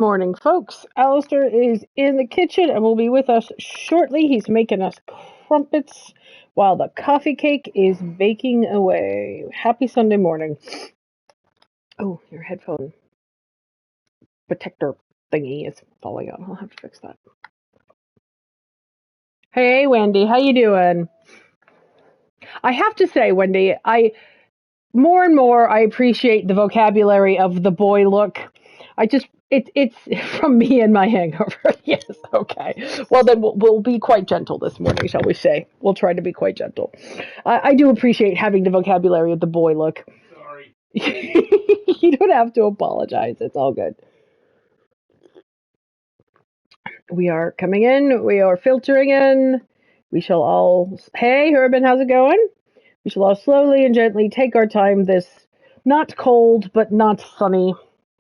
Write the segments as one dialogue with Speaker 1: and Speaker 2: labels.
Speaker 1: Morning, folks. Alistair is in the kitchen and will be with us shortly. He's making us crumpets while the coffee cake is baking away. Happy Sunday morning. Oh, your headphone protector thingy is falling out. I'll have to fix that. Hey, Wendy, how you doing? I have to say, Wendy, more and more I appreciate the vocabulary of the boy look. It's from me and my hangover. Yes, okay. Well, then we'll be quite gentle this morning, shall we say? We'll try to be quite gentle. I do appreciate having the vocabulary of the boy look.
Speaker 2: Sorry.
Speaker 1: You don't have to apologize. It's all good. We are coming in. We are filtering in. We shall all. Hey, Urban, how's it going? We shall all slowly and gently take our time this not cold but not sunny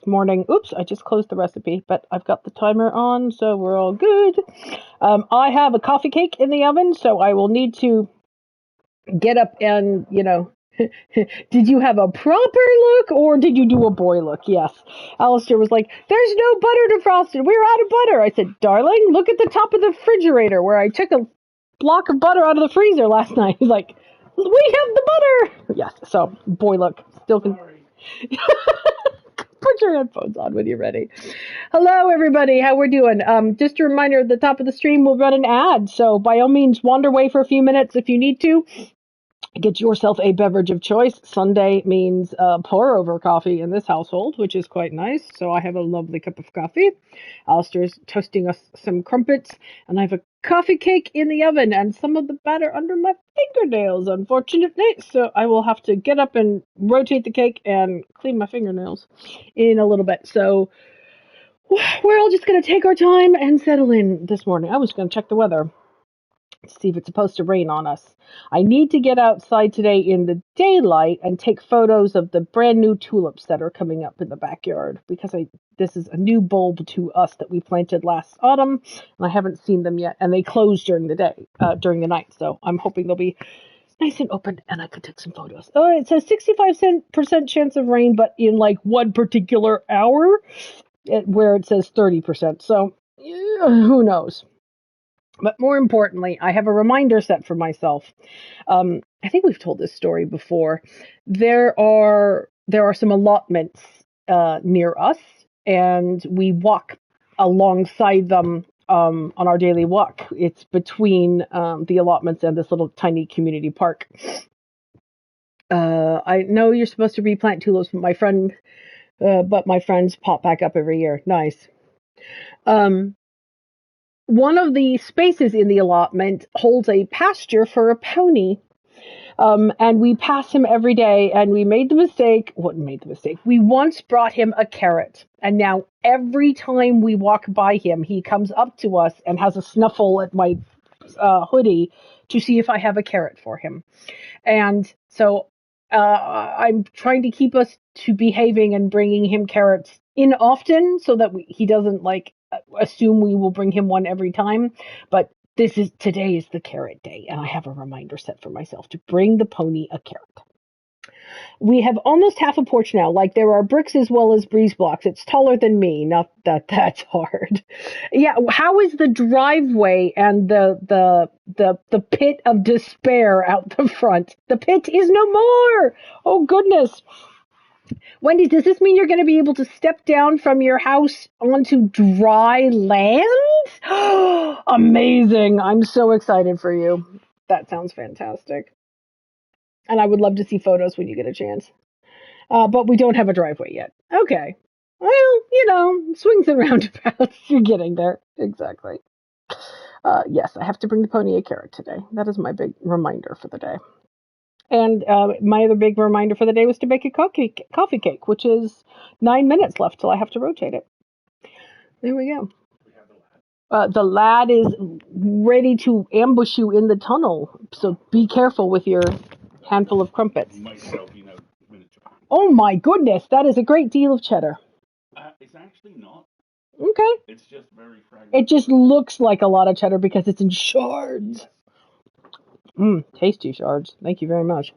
Speaker 1: morning. Oops, I just closed the recipe, but I've got the timer on, so we're all good. I have a coffee cake in the oven, so I will need to get up and, did you have a proper look or did you do a boy look? Yes. Alistair was like, there's no butter to frost it. We're out of butter. I said, darling, look at the top of the refrigerator where I took a block of butter out of the freezer last night. He's like, we have the butter. Yes, so boy look. Still can. Put your headphones on when you're ready. Hello, everybody. How we're doing? Just a reminder, at the top of the stream, we'll run an ad. So by all means, wander away for a few minutes if you need to. Get yourself a beverage of choice. Sunday means pour-over coffee in this household, which is quite nice. So I have a lovely cup of coffee. Alistair's toasting us some crumpets, and I have a coffee cake in the oven and some of the batter under my fingernails, unfortunately. So I will have to get up and rotate the cake and clean my fingernails in a little bit. So we're all just going to take our time and settle in this morning. I was going to check the weather. See if it's supposed to rain on us. I need to get outside today in the daylight and take photos of the brand new tulips that are coming up in the backyard because this is a new bulb to us that we planted last autumn and I haven't seen them yet, and they close during the day, during the night. So I'm hoping they'll be nice and open and I could take some photos. Oh, it says 65% chance of rain, but in like one particular hour, where it says 30%. So who knows? But more importantly, I have a reminder set for myself. I think we've told this story before. There are some allotments near us, and we walk alongside them on our daily walk. It's between the allotments and this little tiny community park. I know you're supposed to replant tulips, but my friends pop back up every year. Nice. One of the spaces in the allotment holds a pasture for a pony. And we pass him every day, and we made the mistake. What made the mistake? We once brought him a carrot, and now every time we walk by him, he comes up to us and has a snuffle at my hoodie to see if I have a carrot for him. And so I'm trying to keep us to behaving and bringing him carrots in often so that he doesn't assume we will bring him one every time. But today is the carrot day, and I have a reminder set for myself to bring the pony a carrot. We have almost half a porch now. Like, there are bricks as well as breeze blocks. It's taller than me. Not that that's hard. Yeah. How is the driveway and the pit of despair out the front? The pit is no more. Oh goodness. Wendy, does this mean you're going to be able to step down from your house onto dry land? Amazing. I'm so excited for you. That sounds fantastic. And I would love to see photos when you get a chance. But we don't have a driveway yet. Okay. Well, swings and roundabouts. You're getting there. Exactly. Yes, I have to bring the pony a carrot today. That is my big reminder for the day. And my other big reminder for the day was to bake a coffee cake, which is 9 minutes left till I have to rotate it. There we go. The lad is ready to ambush you in the tunnel, so be careful with your handful of crumpets. Oh my goodness, that is a great deal of cheddar.
Speaker 2: It's actually not.
Speaker 1: Okay.
Speaker 2: It's just very fragmented.
Speaker 1: It just looks like a lot of cheddar because it's in shards. Tasty shards. Thank you very much.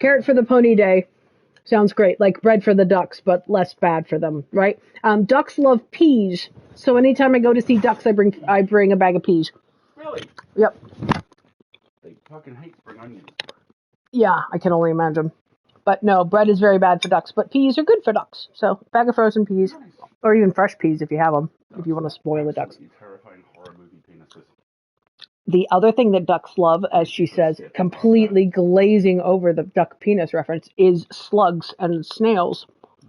Speaker 1: Carrot for the pony day. Sounds great. Like bread for the ducks, but less bad for them, right? Ducks love peas, so anytime I go to see ducks, I bring a bag of peas.
Speaker 2: Really?
Speaker 1: Yep.
Speaker 2: They fucking hate spring onions.
Speaker 1: Yeah, I can only imagine. But no, bread is very bad for ducks, but peas are good for ducks. So bag of frozen peas,
Speaker 2: Nice.
Speaker 1: or even fresh peas if you have them, if you want to spoil the ducks.
Speaker 2: Absolutely terrifying horror movie penises.
Speaker 1: The other thing that ducks love, as she says, completely glazing over the duck penis reference, is slugs and snails.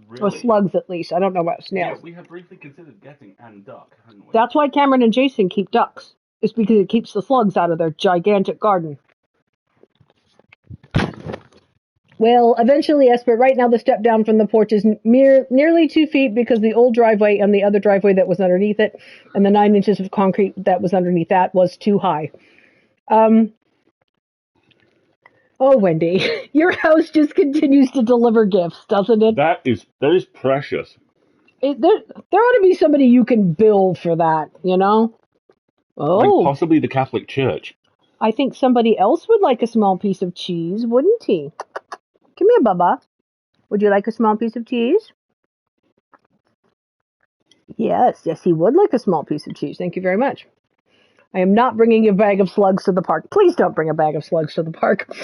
Speaker 2: Really?
Speaker 1: Or slugs, at least. I don't know about
Speaker 2: Yeah,
Speaker 1: snails.
Speaker 2: we have briefly considered getting and duck, hadn't we?
Speaker 1: That's why Cameron and Jason keep ducks. It's because it keeps the slugs out of their gigantic garden. Well, eventually, Esper, right now the step down from the porch is nearly 2 feet because the old driveway and the other driveway that was underneath it and the 9 inches of concrete that was underneath that was too high. Oh, Wendy, your house just continues to deliver gifts, doesn't it?
Speaker 3: That is precious.
Speaker 1: There ought to be somebody you can bill for that, you know?
Speaker 3: Like
Speaker 1: Oh,
Speaker 3: possibly the Catholic Church.
Speaker 1: I think somebody else would like a small piece of cheese, wouldn't he? Come here, Bubba. Would you like a small piece of cheese? Yes, he would like a small piece of cheese. Thank you very much. I am not bringing a bag of slugs to the park. Please don't bring a bag of slugs to the park.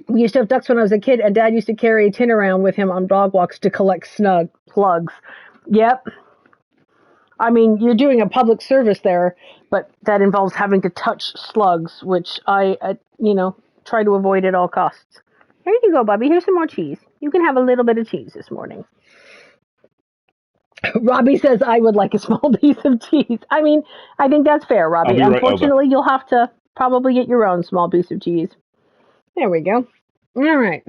Speaker 1: We used to have ducks when I was a kid, and Dad used to carry a tin around with him on dog walks to collect slugs. Yep. I mean, you're doing a public service there, but that involves having to touch slugs, which I try to avoid at all costs. Here you go, Bubby. Here's some more cheese. You can have a little bit of cheese this morning. Robbie says I would like a small piece of cheese. I mean, I think that's fair, Robbie.
Speaker 3: I'll be right
Speaker 1: Unfortunately, you'll have to probably get your own small piece of cheese. There we go. All right.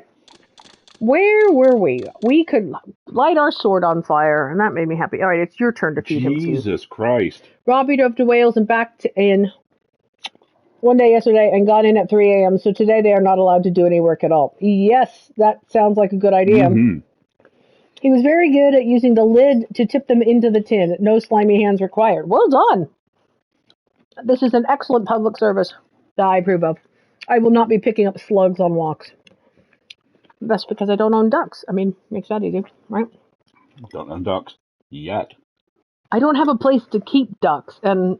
Speaker 1: Where were we? We could light our sword on fire, and that made me happy. All right, it's your turn to feed him too.
Speaker 3: Jesus Christ.
Speaker 1: Robbie drove to Wales and back in one day yesterday and got in at 3 a.m., so today they are not allowed to do any work at all. Yes, that sounds like a good idea.
Speaker 3: Mm-hmm.
Speaker 1: He was very good at using the lid to tip them into the tin. No slimy hands required. Well done. This is an excellent public service that I approve of. I will not be picking up slugs on walks. That's because I don't own ducks. I mean, makes that easy, right?
Speaker 3: Don't own ducks yet.
Speaker 1: I don't have a place to keep ducks, and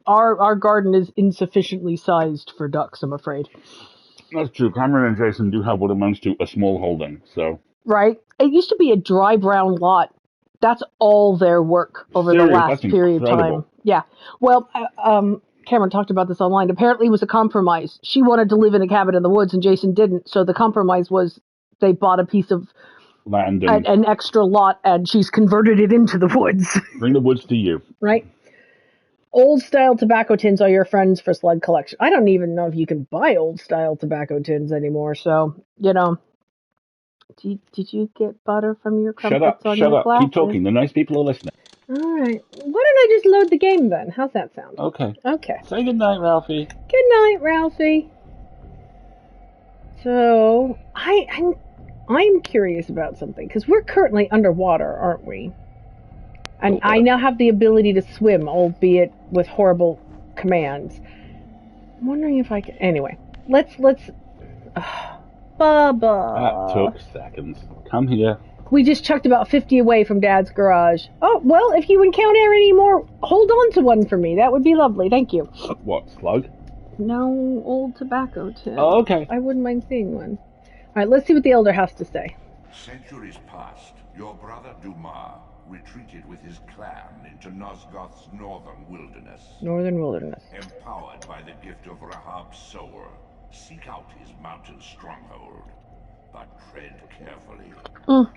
Speaker 1: our garden is insufficiently sized for ducks, I'm afraid.
Speaker 3: That's true. Cameron and Jason do have what amounts to a small holding, so...
Speaker 1: Right? It used to be a dry brown lot. That's all their work over the last period of time. Yeah. Well, Cameron talked about this online. Apparently it was a compromise. She wanted to live in a cabin in the woods, and Jason didn't, so the compromise was they bought a piece of
Speaker 3: land and
Speaker 1: an extra lot, and she's converted it into the woods.
Speaker 3: Bring the woods to you.
Speaker 1: Right? Old-style tobacco tins are your friends for slug collection. I don't even know if you can buy old-style tobacco tins anymore, so, Did you get butter from your crumpets on your glasses?
Speaker 3: Shut up. Keep talking. The nice people are listening.
Speaker 1: All right. Why don't I just load the game then? How's that sound?
Speaker 3: Okay.
Speaker 1: Okay.
Speaker 3: Say goodnight, Ralphie.
Speaker 1: Good night, Ralphie. So, I'm curious about something, because we're currently underwater, aren't we? And I now have the ability to swim, albeit with horrible commands. I'm wondering if I can... Anyway, let's... Bubba.
Speaker 3: That took seconds. Come here.
Speaker 1: We just chucked about 50 away from Dad's garage. Oh, well, if you encounter any more, hold on to one for me. That would be lovely. Thank you.
Speaker 3: What, slug?
Speaker 1: No, old tobacco tin.
Speaker 3: Oh, okay.
Speaker 1: I wouldn't mind seeing one. All right, let's see what the elder has to say.
Speaker 4: Centuries past, your brother Dumas retreated with his clan into Nosgoth's northern wilderness.
Speaker 1: Northern wilderness.
Speaker 4: Empowered by the gift of Rahab's sower, seek out his mountain stronghold. But tread carefully.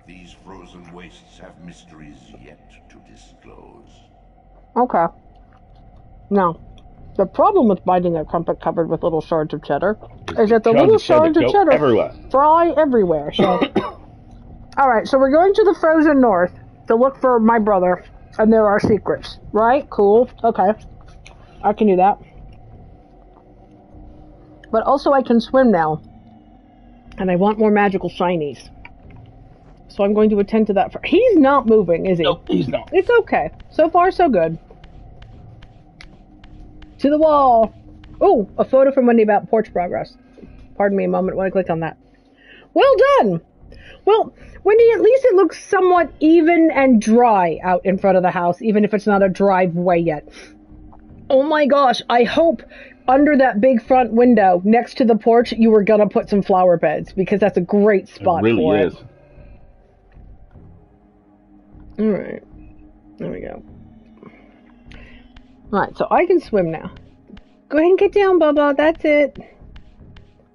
Speaker 4: These frozen wastes have mysteries yet to disclose.
Speaker 1: Okay. Now, the problem with biting a crumpet covered with little shards of cheddar is that the little shards of cheddar fly everywhere. So, all right, so we're going to the frozen north to look for my brother, and there are secrets. Right? Cool. Okay. I can do that. But also I can swim now. And I want more magical shinies. So I'm going to attend to that. He's not moving, is he?
Speaker 3: No, he's not.
Speaker 1: It's okay. So far, so good. To the wall. Oh, a photo from Wendy about porch progress. Pardon me a moment when I click on that. Well done! Well, Wendy, at least it looks somewhat even and dry out in front of the house, even if it's not a driveway yet. Oh my gosh, I hope under that big front window next to the porch you were gonna put some flower beds, because that's a great spot
Speaker 3: It really
Speaker 1: for
Speaker 3: is.
Speaker 1: it. Alright. There we go. Alright, so I can swim now. Go ahead and get down, Bubba. That's it.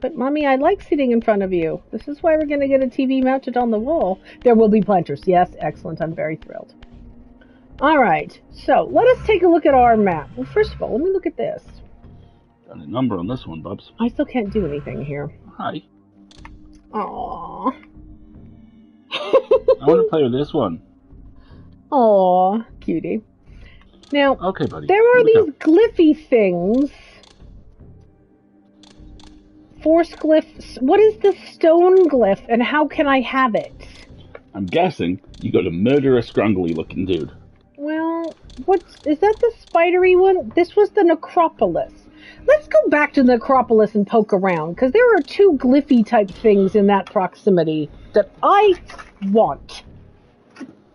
Speaker 1: But, Mommy, I like sitting in front of you. This is why we're going to get a TV mounted on the wall. There will be planters. Yes, excellent. I'm very thrilled. All right. So, let us take a look at our map. Well, first of all, let me look at this.
Speaker 3: Got a number on this one, Bubs.
Speaker 1: I still can't do anything here.
Speaker 3: Hi.
Speaker 1: Aww.
Speaker 3: I want to play with this one.
Speaker 1: Aww. Cutie. Now,
Speaker 3: Okay, buddy.
Speaker 1: there are
Speaker 3: Here we
Speaker 1: these glyphy things. Force glyphs. What is the stone glyph, and how can I have it?
Speaker 3: I'm guessing you got a murderous, scrungly looking dude.
Speaker 1: Well, is that the spidery one? This was the necropolis. Let's go back to the necropolis and poke around, because there are two glyphy type things in that proximity that I want.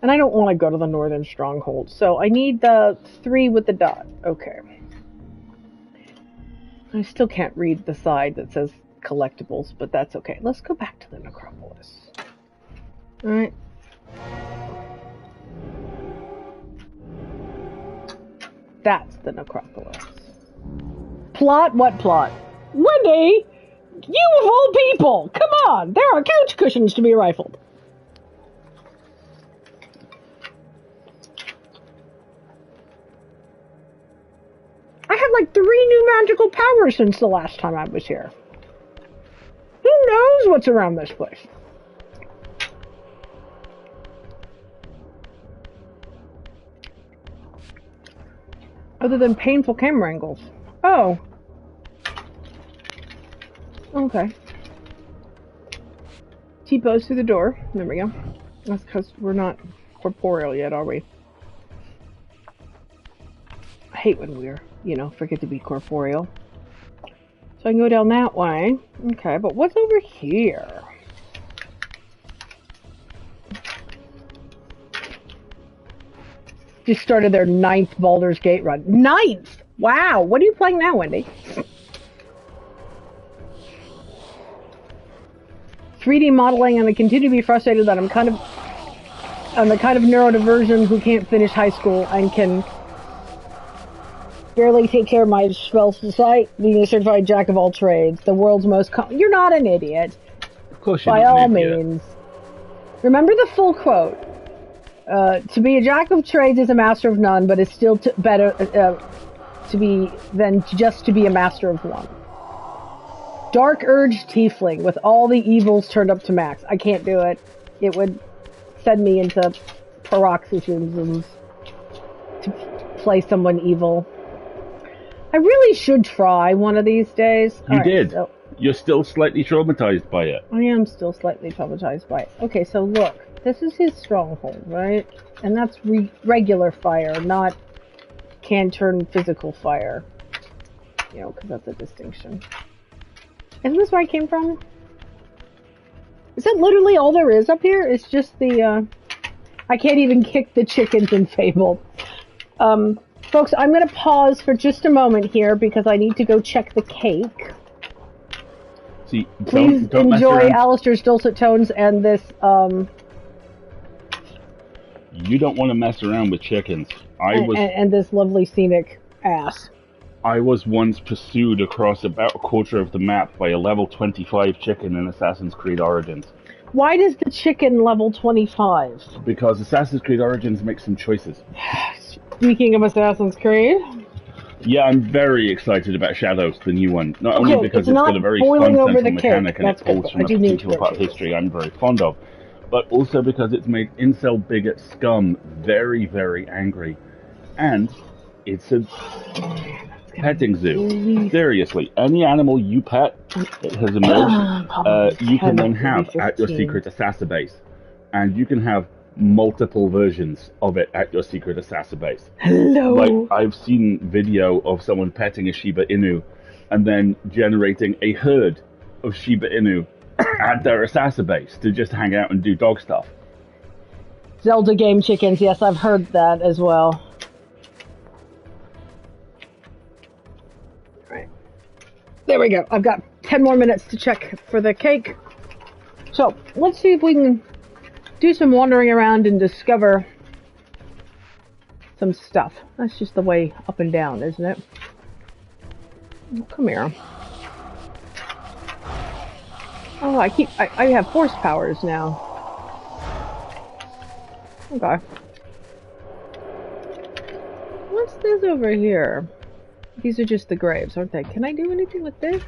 Speaker 1: And I don't want to go to the northern stronghold, so I need the 3 with the dot. Okay. I still can't read the side that says collectibles, but that's okay. Let's go back to the necropolis. Alright. That's the necropolis. Plot? What plot? Wendy! You of all people! Come on! There are couch cushions to be rifled. I have like 3 new magical powers since the last time I was here. Who knows what's around this place? Other than painful camera angles. Oh. Okay. T-pose through the door. There we go. That's because we're not corporeal yet, are we? I hate when we're, forget to be corporeal. So I can go down that way. Okay, but what's over here? Just started their 9th Baldur's Gate run. 9th! Wow! What are you playing now, Wendy? 3D modeling, and I continue to be frustrated that I'm the kind of neurodivergent who can't finish high school and can barely take care of my spell society, being a certified jack of all trades, the world's most you're not an idiot.
Speaker 3: Of course you're
Speaker 1: By
Speaker 3: not
Speaker 1: all
Speaker 3: an idiot.
Speaker 1: means. Remember the full quote. To be a jack of trades is a master of none, but it's still better to be than just to be a master of one. Dark Urge Tiefling with all the evils turned up to max. I can't do it. It would send me into paroxysms to play someone evil. I really should try one of these days.
Speaker 3: You did. So you're still slightly traumatized by it.
Speaker 1: I am still slightly traumatized by it. Okay, so look. This is his stronghold, right? And that's regular fire, not can turn physical fire. Because that's a distinction. Isn't this where I came from? Is that literally all there is up here? It's just the, I can't even kick the chickens in Fable. Folks, I'm going to pause for just a moment here because I need to go check the cake.
Speaker 3: See,
Speaker 1: Please
Speaker 3: don't
Speaker 1: enjoy Alistair's dulcet tones and this,
Speaker 3: You don't want to mess around with chickens.
Speaker 1: And this lovely scenic ass.
Speaker 3: I was once pursued across about a quarter of the map by a level 25 chicken in Assassin's Creed Origins.
Speaker 1: Why does the chicken level 25?
Speaker 3: Because Assassin's Creed Origins makes some choices.
Speaker 1: Speaking of Assassin's Creed...
Speaker 3: Yeah, I'm very excited about Shadows, the new one. Not only because it's got a very fun central mechanic and it pulls from a particular part of history I'm very fond of, but also because it's made incel bigot scum very, very angry. And it's a petting zoo. Seriously, any animal you pet that has emerged, you can then have at your secret assassin base. And you can have multiple versions of it at your secret assassin base.
Speaker 1: Hello!
Speaker 3: Like, I've seen video of someone petting a Shiba Inu and then generating a herd of Shiba Inu at their assassin base to just hang out and do dog stuff.
Speaker 1: Zelda game chickens, yes, I've heard that as well. Alright. There we go. I've got 10 more minutes to check for the cake. So, let's see if we can do some wandering around and discover some stuff. That's just the way up and down, isn't it? Oh, come here. Oh, I have force powers now. Okay. What's this over here? These are just the graves, aren't they? Can I do anything with this?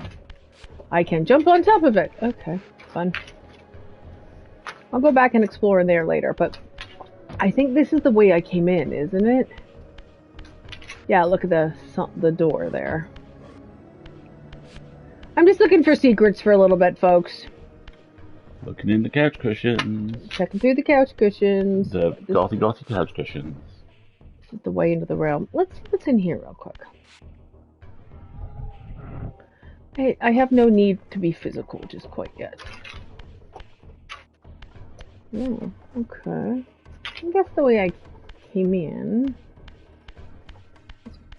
Speaker 1: I can jump on top of it. Okay, fun. I'll go back and explore in there later, but I think this is the way I came in, isn't it? Yeah, look at the door there. I'm just looking for secrets for a little bit, folks.
Speaker 3: Looking in the couch cushions.
Speaker 1: Checking through the couch cushions.
Speaker 3: The gothy couch cushions.
Speaker 1: This is the way into the realm. Let's see what's in here real quick. Hey, I have no need to be physical just quite yet. Oh, okay. I think that's the way I came in.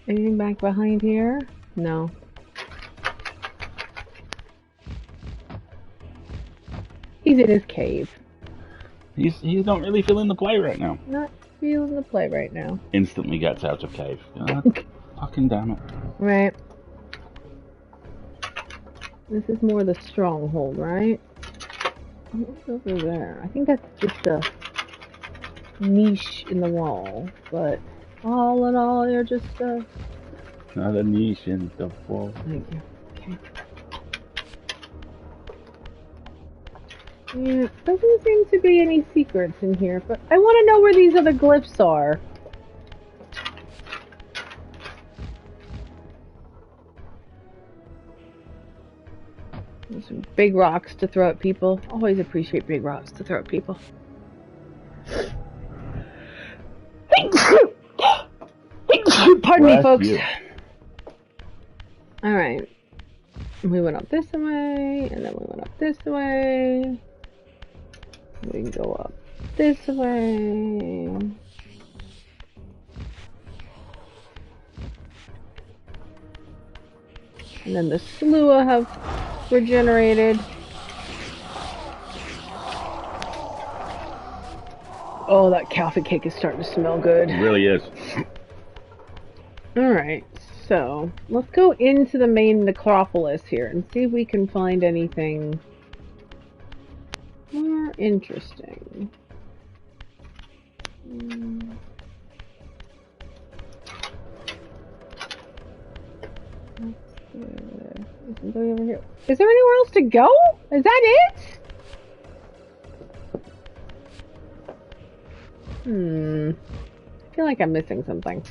Speaker 1: Anything back behind here? No. He's in his cave.
Speaker 3: He's not really feeling the play right now.
Speaker 1: Not feeling the play right now.
Speaker 3: Instantly gets out of cave. God, fucking damn it.
Speaker 1: Right. This is more the stronghold, right? What's over there? I think that's just a niche in the wall, but all in all, they're just
Speaker 3: another niche in the wall.
Speaker 1: Thank you. Okay. Yeah, doesn't seem to be any secrets in here, but I want to know where these other glyphs are. There's some big rocks to throw at people. Always appreciate big rocks to throw at people. Pardon me, folks. Alright. We went up this way, and then we went up this way. We can go up this way. And then the Slua have regenerated. Oh, that coffee cake is starting to smell good.
Speaker 3: It really is.
Speaker 1: Alright, so let's go into the main necropolis here and see if we can find anything more interesting. Over here. Is there anywhere else to go? Is that it? I feel like I'm missing something.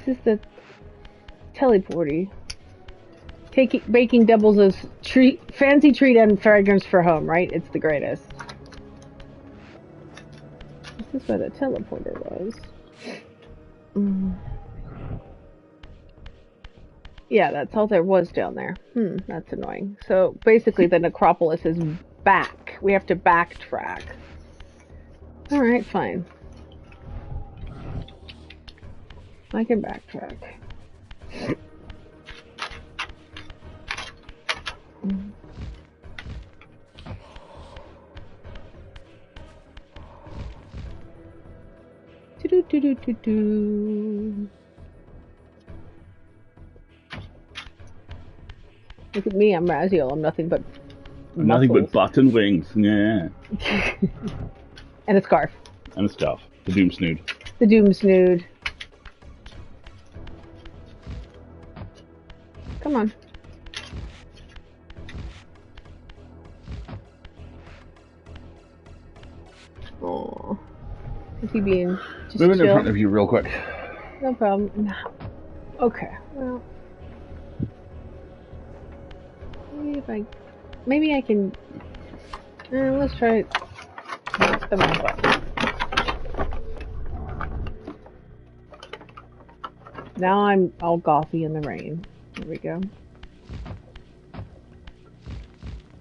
Speaker 1: This is the teleporty. Baking doubles as fancy treat and fragrance for home, right? It's the greatest. This is where the teleporter was. Yeah, that's all there was down there. That's annoying. So basically the necropolis is back. We have to backtrack. Alright, fine. I can backtrack. Look at me, I'm Raziel. I'm nothing but muscles.
Speaker 3: Nothing but butt and wings, yeah.
Speaker 1: And a scarf.
Speaker 3: And a scarf. The Doom Snood.
Speaker 1: The Doom Snood. Come on. Oh, is he being just
Speaker 3: Moving
Speaker 1: chill?
Speaker 3: in front of you real quick.
Speaker 1: No problem. Okay, well, maybe I can. Let's try it. The wrong button. Now I'm all gothy in the rain. Here we go.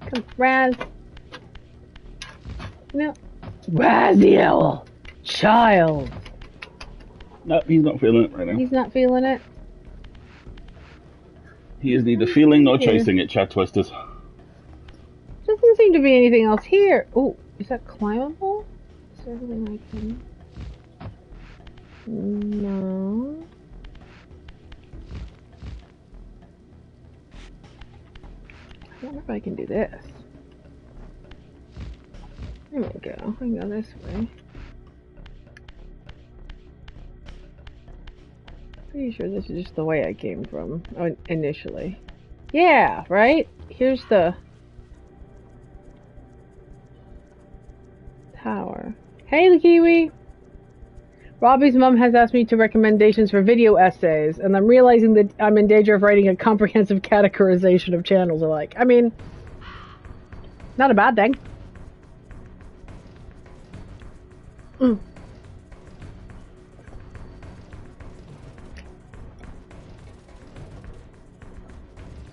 Speaker 1: Come, Raz. No. Raziel! Child!
Speaker 3: No, he's not feeling it right now.
Speaker 1: He's not feeling it?
Speaker 3: He is neither feeling nor chasing it, Chad Twisters.
Speaker 1: Doesn't seem to be anything else here. Oh, is that climbable? Is there anything I can... No. I wonder if I can do this. There we go. I can go this way. Pretty sure this is just the way I came from initially. Yeah, right? Here's the tower. Hey, the Kiwi! Robbie's mom has asked me to recommendations for video essays, and I'm realizing that I'm in danger of writing a comprehensive categorization of channels alike. I mean, not a bad thing.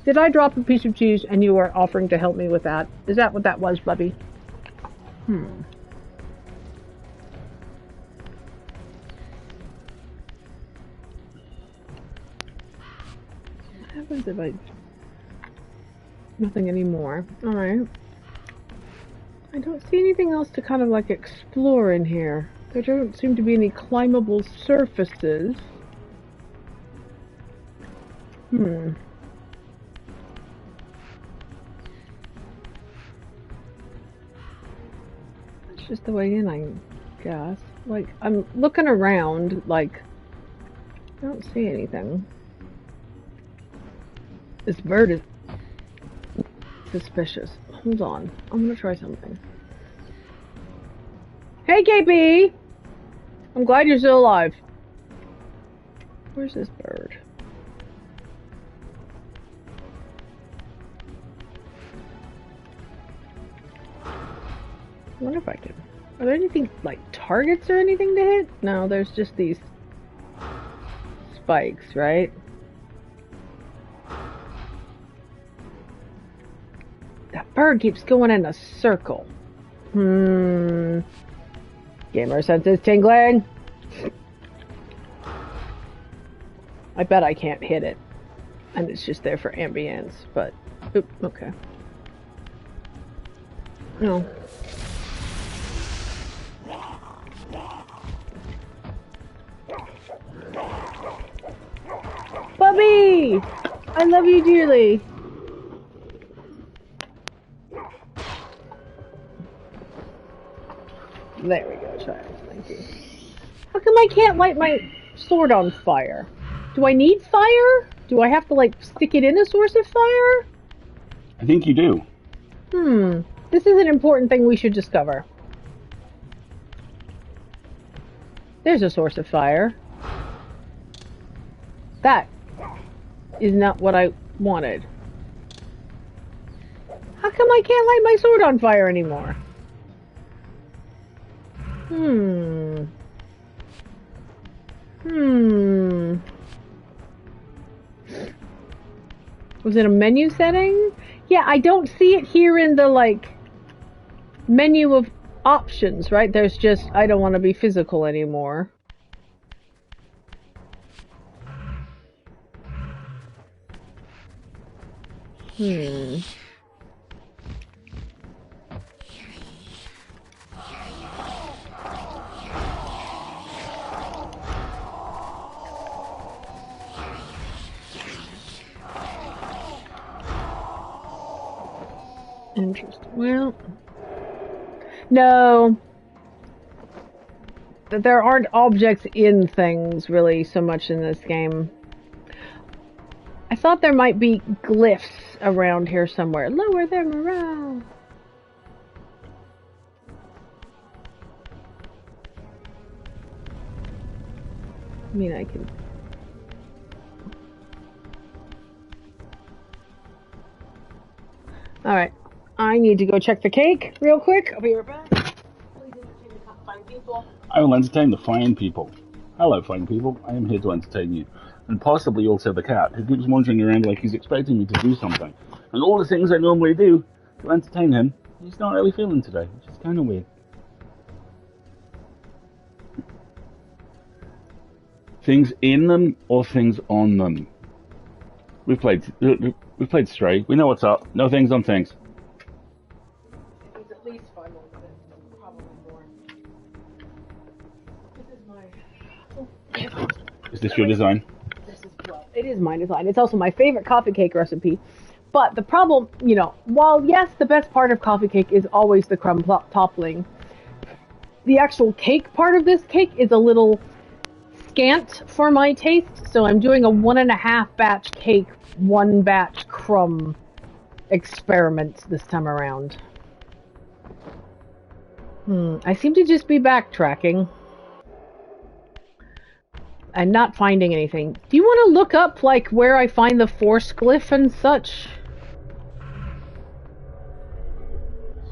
Speaker 1: Did I drop a piece of cheese and you are offering to help me with that? Is that what that was, Bubby? What happens if I... Nothing anymore. Alright. I don't see anything else to kind of like explore in here. There don't seem to be any climbable surfaces. That's just the way in, I guess. Like, I'm looking around, like, I don't see anything. This bird is suspicious. Hold on. I'm gonna try something. Hey, KP! I'm glad you're still alive. Where's this bird? I wonder if I can... Are there anything, like, targets or anything to hit? No, there's just these spikes, right? That bird keeps going in a circle. Gamer senses tingling. I bet I can't hit it. And it's just there for ambience, but... Oop, okay. No. Bubby! I love you dearly. There we go, child. Thank you. How come I can't light my sword on fire? Do I need fire? Do I have to, like, stick it in a source of fire?
Speaker 3: I think you do.
Speaker 1: This is an important thing we should discover. There's a source of fire. That is not what I wanted. How come I can't light my sword on fire anymore? Was it a menu setting? Yeah, I don't see it here in the, like, menu of options, right? There's just, I don't want to be physical anymore. Interesting. Well, no. There aren't objects in things, really, so much in this game. I thought there might be glyphs around here somewhere. Lower their morale. I mean, I can... Alright. I need to go check the cake real quick. I'll be right back. Please entertain the fine people.
Speaker 3: I will entertain the fine people. Hello, fine people. I am here to entertain you. and possibly also the cat, who keeps wandering around like he's expecting me to do something. And all the things I normally do to entertain him, he's not really feeling today, which is kind of weird. Things in them or things on them? We've played Stray. We know what's up. No things on things.
Speaker 1: It needs at least 5 more minutes, probably more. This is my...
Speaker 3: Is this your design?
Speaker 1: It is my design. It's also my favorite coffee cake recipe. But the problem, you know, while yes, the best part of coffee cake is always the crumb toppling, the actual cake part of this cake is a little scant for my taste. So I'm doing a 1.5 batch cake, 1 batch crumb experiment this time around. I seem to just be backtracking and not finding anything. Do you want to look up, like, where I find the force glyph and such?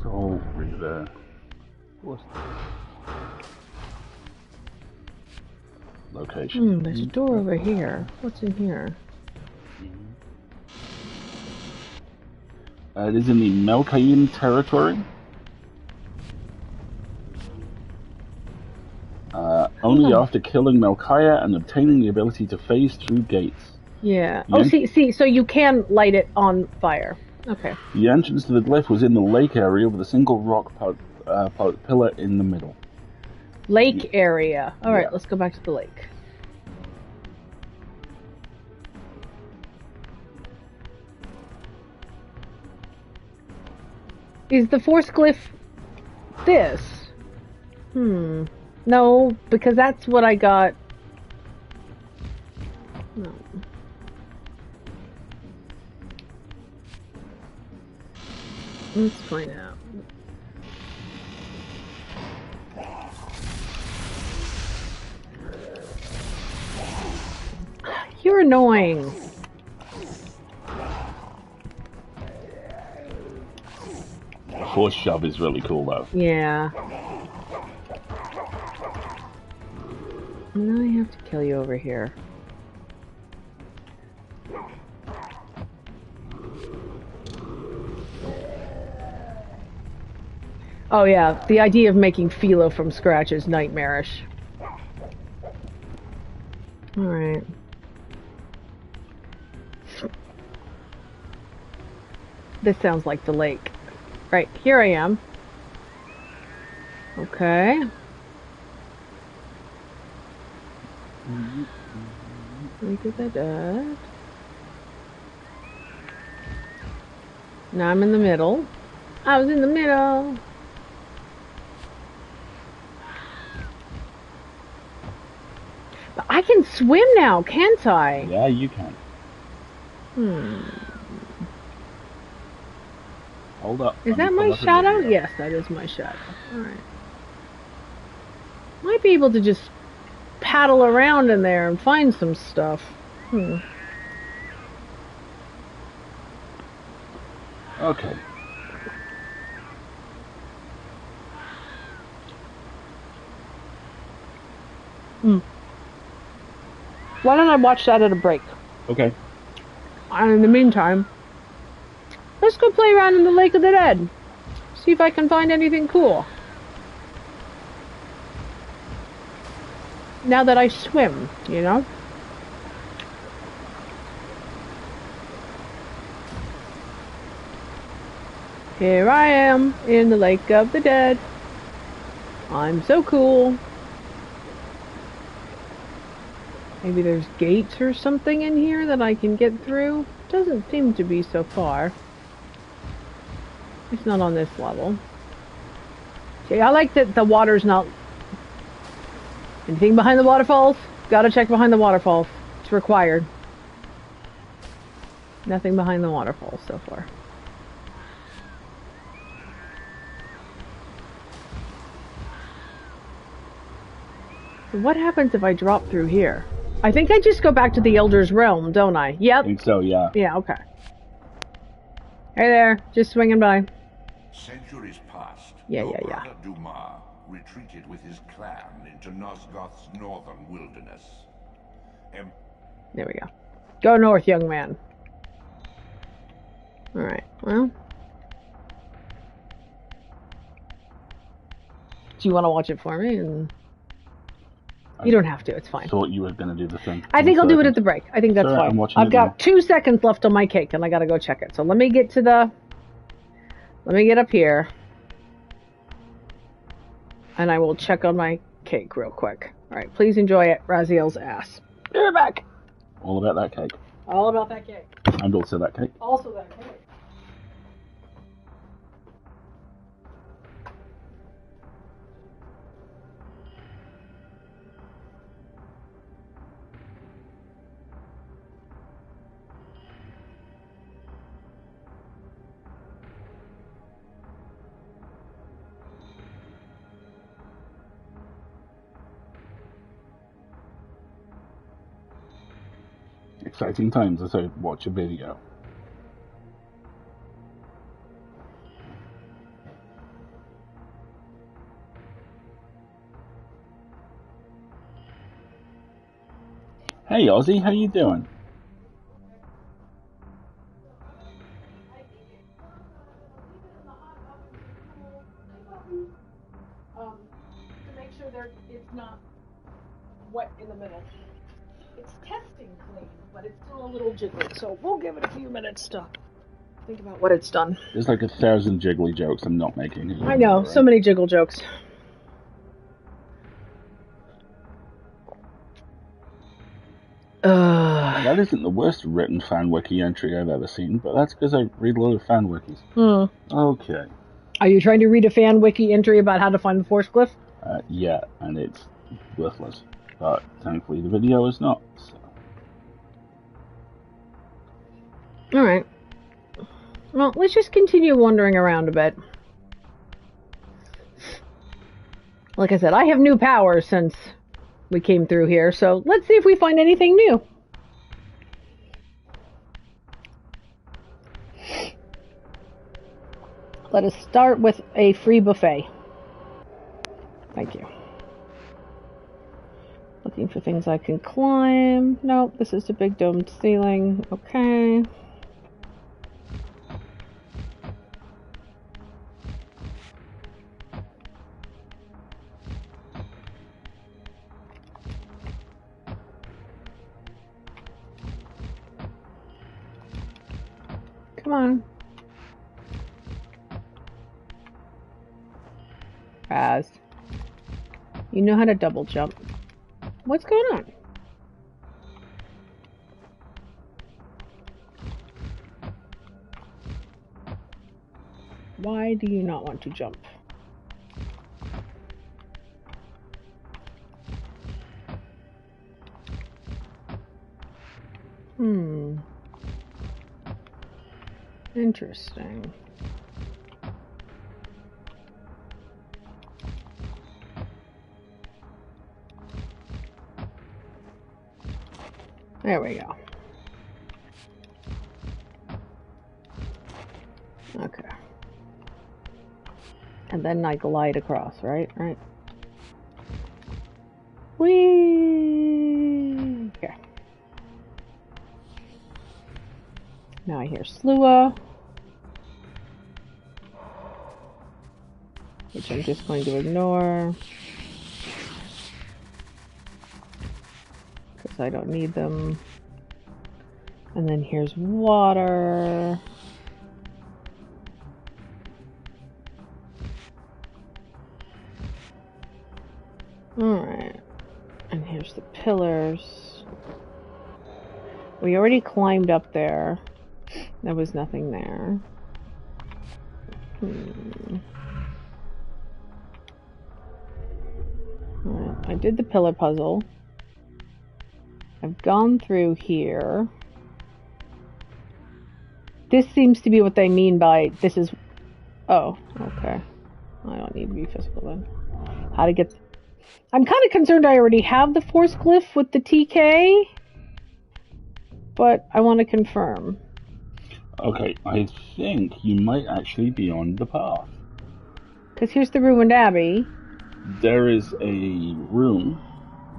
Speaker 3: So, Reaver. What's location?
Speaker 1: There's a door over here. What's in here?
Speaker 3: It is in the Melkaim territory. Only after killing Melkaya and obtaining the ability to phase through gates.
Speaker 1: Yeah. Oh, see, so you can light it on fire. Okay.
Speaker 3: The entrance to the glyph was in the lake area with a single rock pillar in the middle.
Speaker 1: Lake area. All right, let's go back to the lake. Is the force glyph this? No, because that's what I got. No. Let's find out. You're annoying.
Speaker 3: Force shove is really cool though.
Speaker 1: Yeah. Now I have to kill you over here. Oh yeah, the idea of making phyllo from scratch is nightmarish. Alright. This sounds like the lake. Right, here I am. Okay. Look at that. Now I'm in the middle. I was in the middle. But I can swim now, can't I?
Speaker 3: Yeah, you can. Hold up.
Speaker 1: Is that my shadow? Yes, that is my shadow. Alright. Might be able to just paddle around in there and find some stuff.
Speaker 3: Okay.
Speaker 1: Why don't I watch that at a break?
Speaker 3: Okay.
Speaker 1: And in the meantime, let's go play around in the Lake of the Dead. See if I can find anything cool. Now that I swim, you know? Here I am in the Lake of the Dead. I'm so cool. Maybe there's gates or something in here that I can get through. Doesn't seem to be so far. It's not on this level. See, I like that the water's not... Anything behind the waterfalls? Gotta check behind the waterfalls. It's required. Nothing behind the waterfalls so far. So what happens if I drop through here? I think I just go back to the Elder's Realm, don't I? Yep.
Speaker 3: I think so, yeah.
Speaker 1: Yeah, okay. Hey there, just swinging by.
Speaker 4: Centuries passed.
Speaker 1: Yeah.
Speaker 4: Dumas retreated with his clan into Nosgoth's northern wilderness.
Speaker 1: There we go. Go north, young man. Alright, well. Do you want to watch it for me? And you don't have to, it's fine.
Speaker 3: I thought you were going to do the thing.
Speaker 1: I think I'll do it at the break. I think that's fine. I've got 2 seconds left on my cake, and I got to go check it. So let me get up here. And I will check on my cake real quick. Alright, please enjoy it. Raziel's ass. Be right back.
Speaker 3: All about that cake.
Speaker 1: All about that cake.
Speaker 3: And also that cake.
Speaker 1: Also that cake.
Speaker 3: Exciting times as I watch a video. Hey Ozzy, how you doing?
Speaker 1: To make sure it's not wet in the middle. It's testing clean, but it's still a little jiggly, so we'll give it a few minutes to think about what it's done.
Speaker 3: There's like 1,000 jiggly jokes I'm not making.
Speaker 1: I know, right? So many jiggle jokes.
Speaker 3: That isn't the worst written fan wiki entry I've ever seen, but that's because I read a lot of fan wikis. Okay.
Speaker 1: Are you trying to read a fan wiki entry about how to find the Force Glyph?
Speaker 3: Yeah, and it's worthless. But thankfully the video is not. So.
Speaker 1: Alright. Well, let's just continue wandering around a bit. Like I said, I have new powers since we came through here, so let's see if we find anything new. Let us start with a free buffet. Thank you. Looking for things I can climb. Nope, this is the big domed ceiling. Okay. Come on. Raz. You know how to double jump. What's going on? Why do you not want to jump? Interesting. There we go. Okay. And then I glide across, right? Right. Whee! Okay. Now I hear Slua, which I'm just going to ignore because I don't need them. And then here's water. Alright. And here's the pillars. We already climbed up there. There was nothing there. Alright, I did the pillar puzzle. I've gone through here. This seems to be what they mean by this is... Oh, okay. I don't need to be physical then. How to get... I'm kind of concerned I already have the Force Glyph with the TK. But I want to confirm.
Speaker 3: Okay, I think you might actually be on the path.
Speaker 1: Because here's the ruined abbey.
Speaker 3: There is a room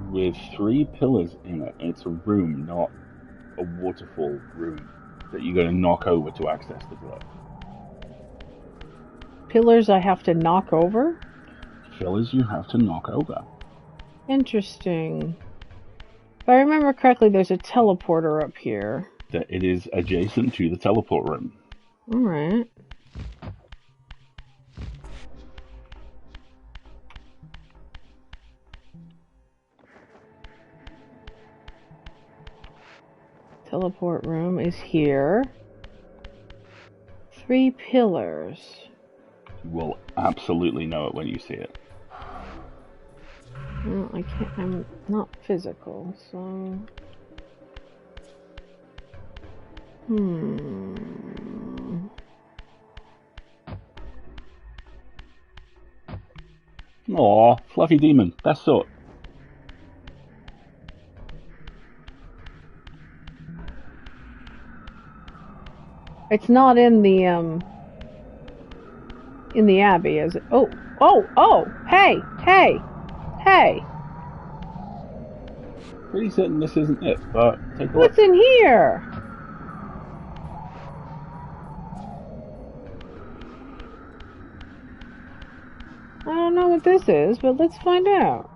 Speaker 3: with 3 pillars in it. It's a room, not a waterfall room that you're going to knock over to access the glow.
Speaker 1: Pillars I have to knock over?
Speaker 3: Pillars you have to knock over.
Speaker 1: Interesting. If I remember correctly, there's a teleporter up here.
Speaker 3: That it is adjacent to the teleport room.
Speaker 1: Alright. Teleport room is here. 3 pillars.
Speaker 3: You will absolutely know it when you see it.
Speaker 1: Well, I can't, I'm not physical, so...
Speaker 3: Aw, fluffy demon, best sort.
Speaker 1: It's not in the Abbey, is it? Oh! Hey!
Speaker 3: Pretty certain this isn't it, but take a look.
Speaker 1: What's in here? I don't know what this is, but let's find out.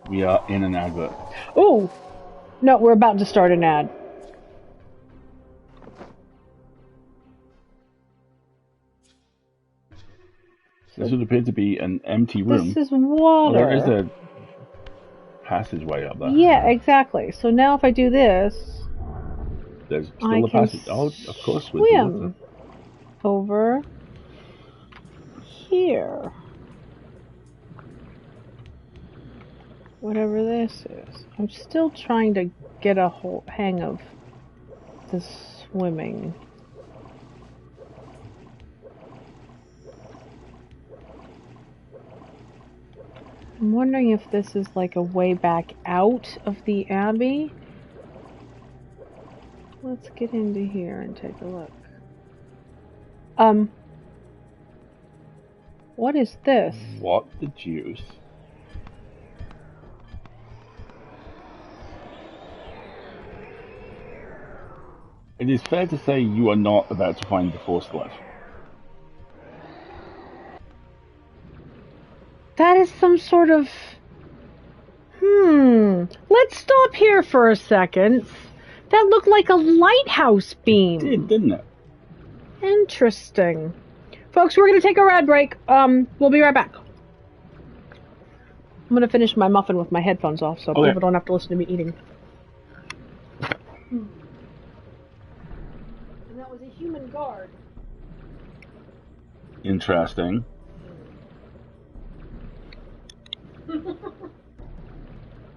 Speaker 3: We are in an advert.
Speaker 1: Ooh! No, we're about to start an ad.
Speaker 3: This would appear to be an empty room.
Speaker 1: This is water.
Speaker 3: There is a passageway up there.
Speaker 1: Yeah, exactly. So now if I do this...
Speaker 3: There's still a passage. Oh, of course.
Speaker 1: Swim over here. Whatever this is. I'm still trying to get a whole hang of the swimming. I'm wondering if this is like a way back out of the Abbey. Let's get into here and take a look. What is this?
Speaker 3: What the juice? It is fair to say you are not about to find the Force Glove.
Speaker 1: That is some sort of... Let's stop here for a second. That looked like a lighthouse beam.
Speaker 3: It did, didn't it?
Speaker 1: Interesting. Folks, we're going to take a ad break. We'll be right back. I'm going to finish my muffin with my headphones off so people don't have to listen to me eating. And that was a human guard.
Speaker 3: Interesting.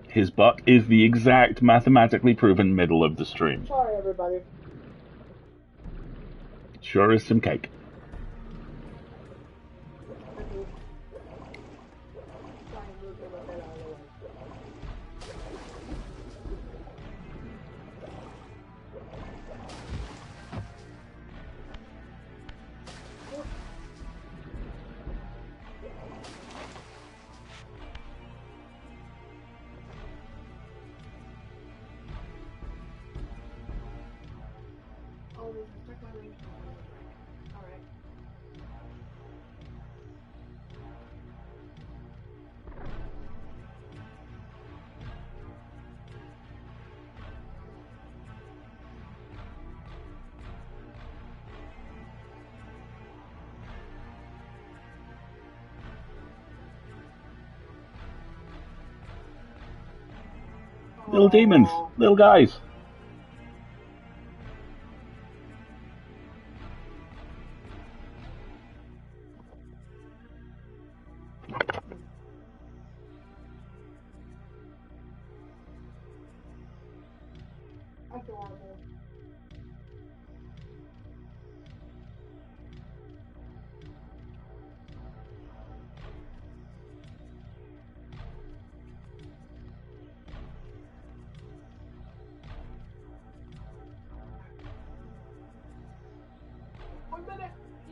Speaker 3: His butt is the exact mathematically proven middle of the stream.
Speaker 1: Sorry, everybody.
Speaker 3: Sure is some cake. Little demons, little guys.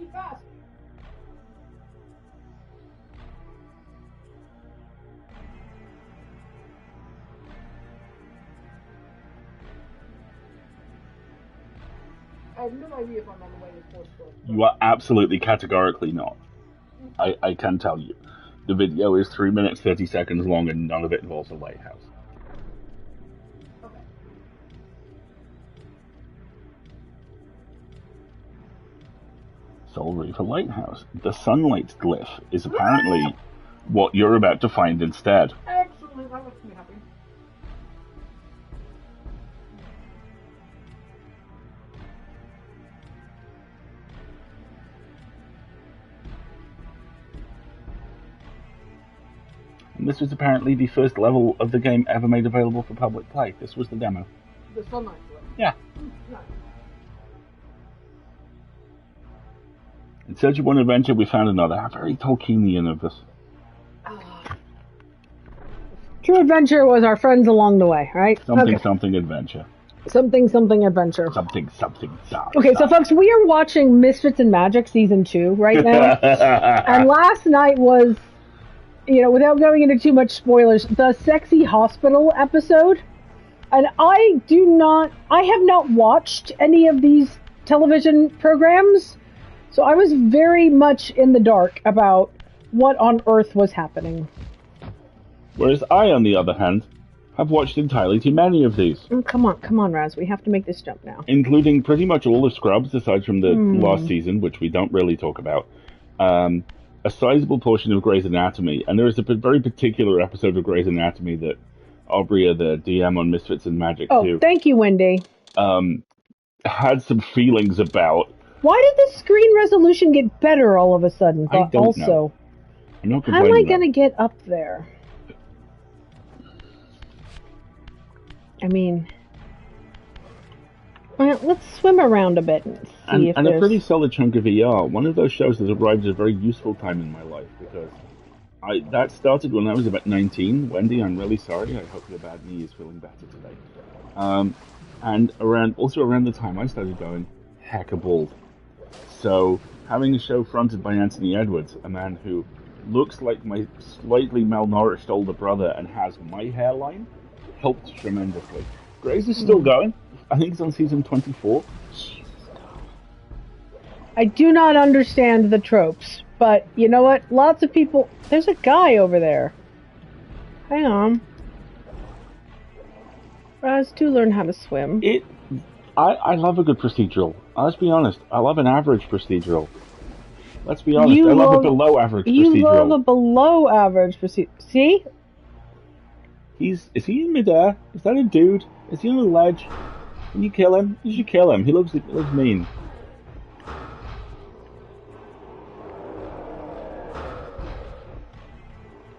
Speaker 1: Eat fast. I have no idea if I'm on the way to Force Grove.
Speaker 3: You are absolutely categorically not. I can tell you. The video is 3 minutes 30 seconds long and none of it involves a lighthouse.
Speaker 1: Okay.
Speaker 3: Soul Reaver Lighthouse. The sunlight glyph is apparently what you're about to find instead.
Speaker 1: Excellent, that makes me happy.
Speaker 3: And this was apparently the first level of the game ever made available for public play. This was the demo.
Speaker 1: The sunlight glyph.
Speaker 3: Yeah.
Speaker 1: Nice.
Speaker 3: In search of one adventure, we found another. How very Tolkienian of us.
Speaker 1: True adventure was our friends along the way, right?
Speaker 3: Something adventure.
Speaker 1: Something adventure.
Speaker 3: Something.
Speaker 1: Okay, so folks, we are watching Misfits and Magic Season 2 right now. And last night was, without going into too much spoilers, the Sexy Hospital episode. And I have not watched any of these television programs, so I was very much in the dark about what on earth was happening.
Speaker 3: Whereas I, on the other hand, have watched entirely too many of these.
Speaker 1: Oh, come on, Raz. We have to make this jump now.
Speaker 3: Including pretty much all the Scrubs, aside from the last season, which we don't really talk about. A sizable portion of Grey's Anatomy, and there is a very particular episode of Grey's Anatomy that Aubrey, the DM on Misfits and Magic,
Speaker 1: too. Thank you, Wendy.
Speaker 3: Had some feelings about.
Speaker 1: Why did the screen resolution get better all of a sudden?
Speaker 3: I don't know. I'm not
Speaker 1: how am I going to get up there? I mean, well, let's swim around a bit and see if
Speaker 3: and a pretty solid chunk of ER. One of those shows that arrived at a very useful time in my life, because that started when I was about 19. Wendy, I'm really sorry. I hope your bad knee is feeling better today. And around the time I started going hecka bald. So having a show fronted by Anthony Edwards, a man who looks like my slightly malnourished older brother and has my hairline, helped tremendously. Grey's is still going. I think it's on season 24.
Speaker 1: Jesus God. I do not understand the tropes, but you know what? Lots of people... There's a guy over there. Hang on. Raz, do learn how to swim.
Speaker 3: I love a good procedural. Let's be honest. I love an average procedural. Let's be honest. I love a below average procedural.
Speaker 1: You love a below average procedural. See?
Speaker 3: Is he in midair? Is that a dude? Is he on a ledge? Can you kill him? You should kill him. He looks mean.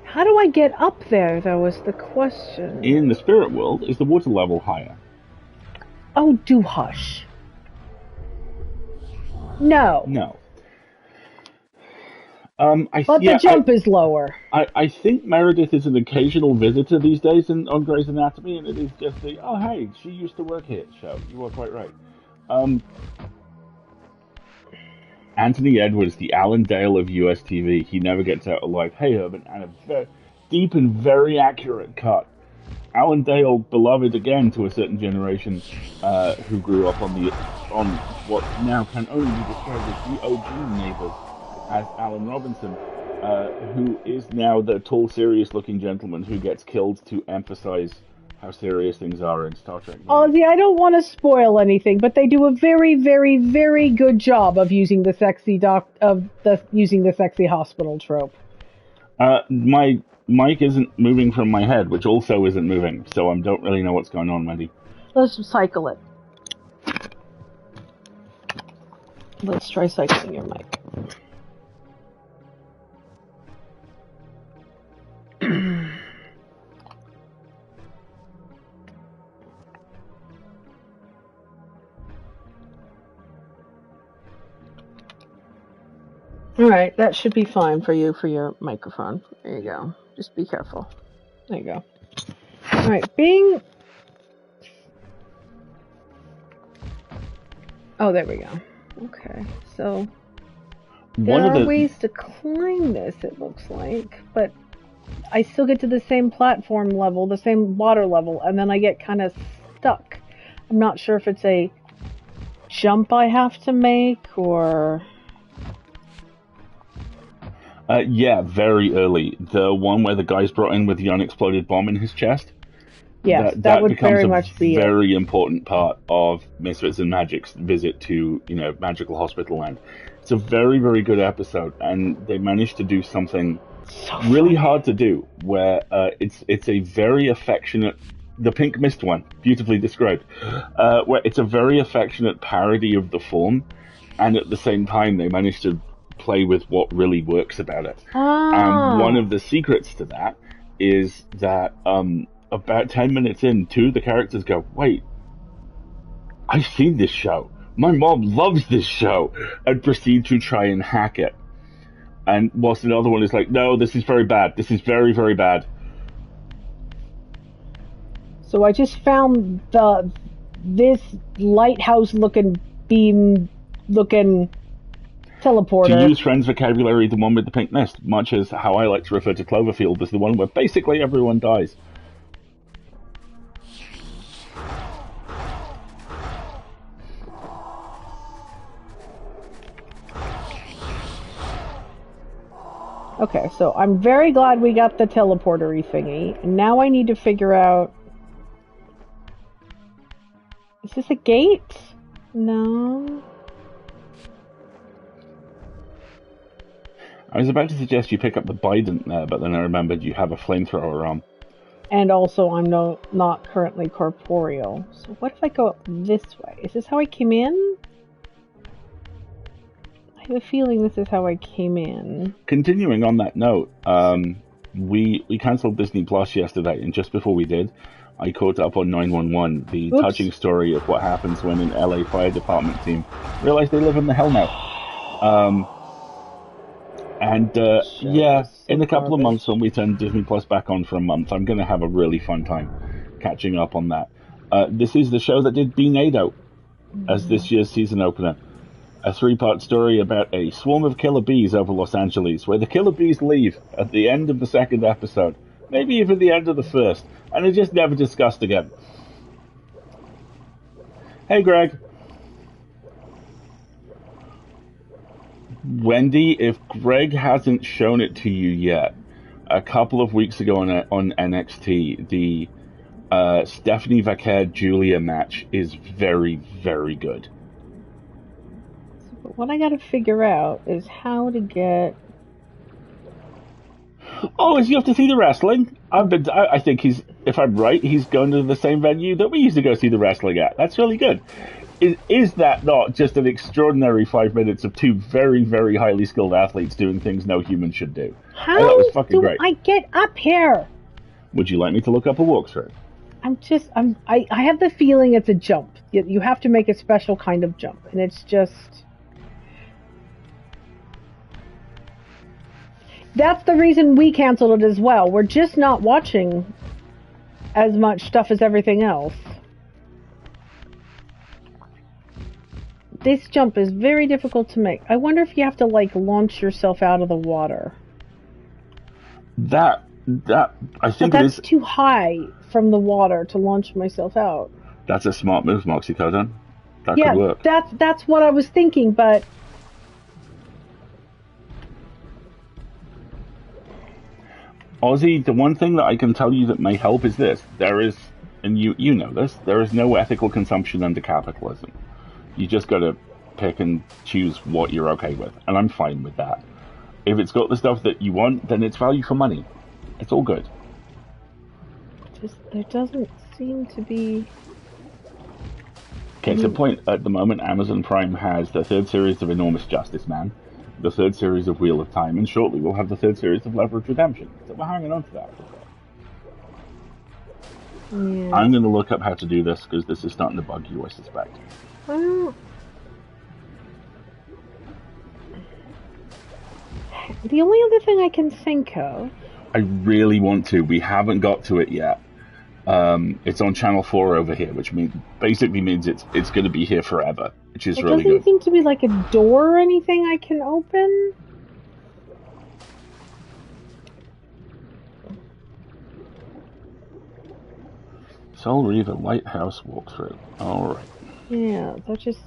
Speaker 1: How do I get up there, though, is the question.
Speaker 3: In the spirit world, is the water level higher?
Speaker 1: Oh, do hush. No.
Speaker 3: No.
Speaker 1: But the jump is lower.
Speaker 3: I think Meredith is an occasional visitor these days on Grey's Anatomy, and it is just the, oh, hey, she used to work here show. You are quite right. Anthony Edwards, the Alan Dale of US TV, he never gets out alive. Hey, Urban, and a very deep and very accurate cut. Alan Dale, beloved again to a certain generation, who grew up on what now can only be described as the OG Neighbours, as Alan Robinson, who is now the tall, serious-looking gentleman who gets killed to emphasize how serious things are in Star Trek movies.
Speaker 1: Ozzy, I don't want to spoil anything, but they do a very, very, very good job of using the sexy sexy hospital trope.
Speaker 3: My mic isn't moving from my head, which also isn't moving, so I don't really know what's going on, Wendy.
Speaker 1: Let's cycle it. Let's try cycling your mic. Alright, that should be fine for you for your microphone. There you go. Just be careful. There you go. Alright, Bing. Oh, there we go. Okay, so There are ways to climb this, it looks like, but I still get to the same platform level, the same water level, and then I get kind of stuck. I'm not sure if it's a jump I have to make, or...
Speaker 3: Yeah, very early. The one where the guy's brought in with the unexploded bomb in his chest.
Speaker 1: Yes, that would very much be
Speaker 3: a very important part of Misfits and Magic's visit to, Magical Hospital Land. It's a very, very good episode, and they managed to do something really hard to do, where it's a very affectionate, the pink mist one, beautifully described, where it's a very affectionate parody of the form, and at the same time they managed to play with what really works about it. And one of the secrets to that is that about 10 minutes in, two of the characters go, wait, I've seen this show. My mom loves this show, and proceed to try and hack it. And whilst another one is like, no, this is very bad. This is very, very bad.
Speaker 1: So I just found this lighthouse-looking, beam-looking teleporter.
Speaker 3: To use friends' vocabulary, the one with the pink mist, much as how I like to refer to Cloverfield as the one where basically everyone dies.
Speaker 1: Okay, so I'm very glad we got the teleportery thingy. And now I need to figure out... Is this a gate? No.
Speaker 3: I was about to suggest you pick up the Bident there, but then I remembered you have a flamethrower on.
Speaker 1: And also I'm not currently corporeal. So what if I go up this way? Is this how I came in? I have a feeling this is how I came in.
Speaker 3: Continuing on that note, we cancelled Disney Plus yesterday, and just before we did, I caught up on 911, the touching story of what happens when an LA fire department team realize they live in the hell now. Yeah, in a couple of months when we turn Disney Plus back on for a month, I'm going to have a really fun time catching up on that. This is the show that did Beanado as this year's season opener. A 3-part story about a swarm of killer bees over Los Angeles, where the killer bees leave at the end of the second episode, maybe even the end of the first, and are just never discussed again. Hey, Greg. Wendy, if Greg hasn't shown it to you yet, a couple of weeks ago on NXT, the Stephanie Vaquer-Julia match is very, very good.
Speaker 1: What I gotta figure out is how to get...
Speaker 3: Oh, is you have to see the wrestling? I think if I'm right, he's going to the same venue that we used to go see the wrestling at. That's really good. Is that not just an extraordinary 5 minutes of two very, very highly skilled athletes doing things no human should do?
Speaker 1: How
Speaker 3: that was fucking great.
Speaker 1: I get up here?
Speaker 3: Would you like me to look up a walkthrough?
Speaker 1: I have the feeling it's a jump. You have to make a special kind of jump, and it's just... That's the reason we canceled it as well. We're just not watching as much stuff as everything else. This jump is very difficult to make. I wonder if you have to, launch yourself out of the water.
Speaker 3: I think
Speaker 1: but that's too high from the water to launch myself out.
Speaker 3: That's a smart move, Moxie Codon. That could work.
Speaker 1: That's what I was thinking, but...
Speaker 3: Ozzy, the one thing that I can tell you that may help is this. There is, and you know this, there is no ethical consumption under capitalism. You just got to pick and choose what you're okay with, and I'm fine with that. If it's got the stuff that you want, then it's value for money. It's all good.
Speaker 1: There doesn't seem to be...
Speaker 3: Case in point, at the moment, Amazon Prime has the 3rd series of Enormous Justice Man, the 3rd series of Wheel of Time, and shortly we'll have the 3rd series of Leverage Redemption. So we're hanging on to that for a bit. Yeah. I'm going to look up how to do this, because this is starting to bug you, I suspect.
Speaker 1: Well, the only other thing I can think of...
Speaker 3: I really want to. We haven't got to it yet. It's on Channel 4 over here, which basically means it's going to be here forever. which is really good.
Speaker 1: There doesn't seem to be like a door or anything I can open.
Speaker 3: Soul Reaver Lighthouse walkthrough. Alright.
Speaker 1: Yeah, that just...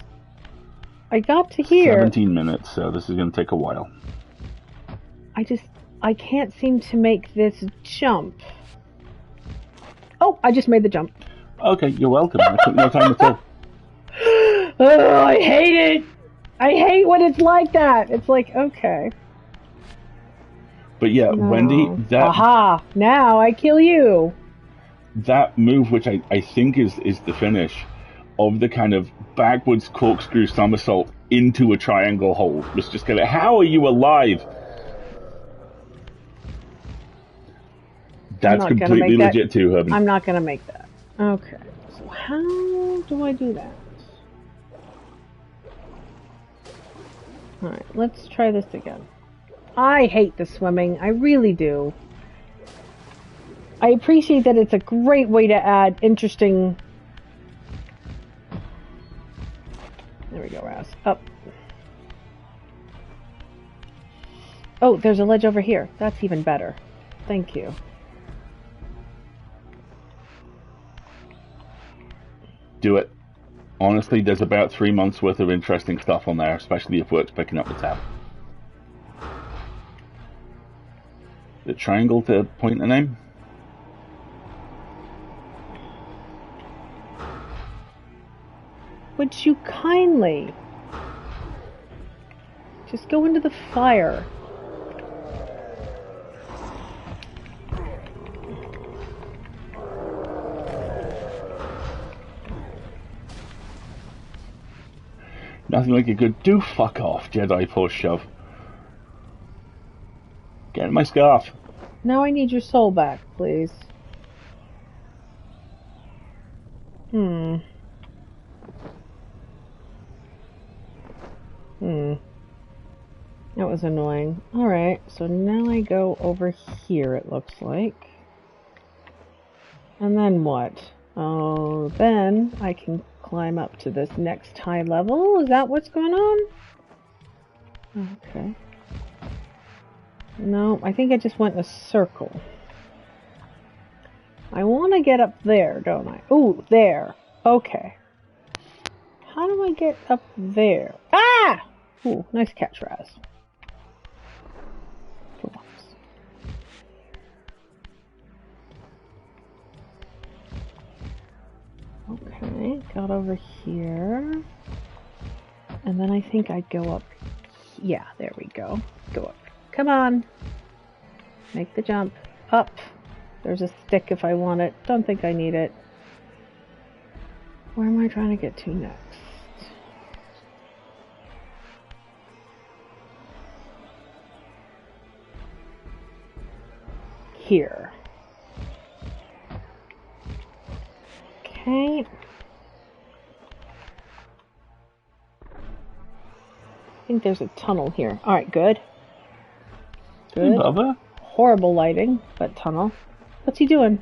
Speaker 1: I got to here.
Speaker 3: 17 minutes, so this is going to take a while.
Speaker 1: I can't seem to make this jump. Oh, I just made the jump.
Speaker 3: Okay, you're welcome. I took no time at all.
Speaker 1: Oh, I hate it. I hate when it's like that. It's like, okay.
Speaker 3: But yeah, no. Wendy, that...
Speaker 1: Aha! Now I kill you.
Speaker 3: That move, which I think is the finish of the kind of backwards corkscrew somersault into a triangle hole, was just kind of, how are you alive? That's completely legit too, Herbie.
Speaker 1: I'm not going to make that. Okay. So how do I do that? Alright, let's try this again. I hate the swimming. I really do. I appreciate that it's a great way to add interesting... There we go, Raz. Up. Oh, there's a ledge over here. That's even better. Thank you.
Speaker 3: Do it. Honestly, there's about 3 months worth of interesting stuff on there, especially if work's picking up the tab. The triangle to point the name?
Speaker 1: Would you kindly just go into the fire?
Speaker 3: Nothing like a good do fuck off Jedi push shove. Get in my scarf.
Speaker 1: Now I need your soul back, please. That was annoying. Alright, so now I go over here, it looks like. And then what? Oh, then I can climb up to this next high level. Is that what's going on? Okay. No, I think I just went in a circle. I want to get up there, don't I? Ooh, there. Okay. How do I get up there? Ah! Ooh, nice catch, Raz. Okay, got over here. And then I think I'd go up. Yeah, there we go. Go up. Come on. Make the jump. Up. There's a stick if I want it. Don't think I need it. Where am I trying to get to next? Here. Okay. I think there's a tunnel here. Alright, good. Good.
Speaker 3: Hey, Bubba.
Speaker 1: Horrible lighting, but tunnel. What's he doing?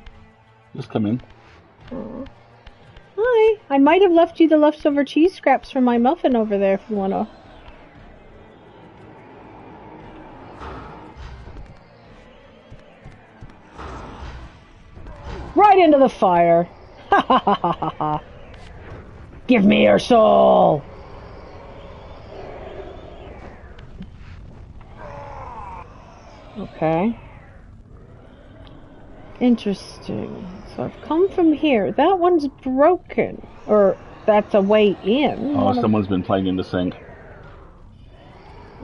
Speaker 3: Just come in.
Speaker 1: Aww. Hi. I might have left you the leftover cheese scraps from my muffin over there if you want to. Right into the fire. Ha ha ha ha ha ha. Give me your soul. Okay. Interesting. So I've come from here. That one's broken. Or that's a way in.
Speaker 3: Oh, someone's been playing in the sink.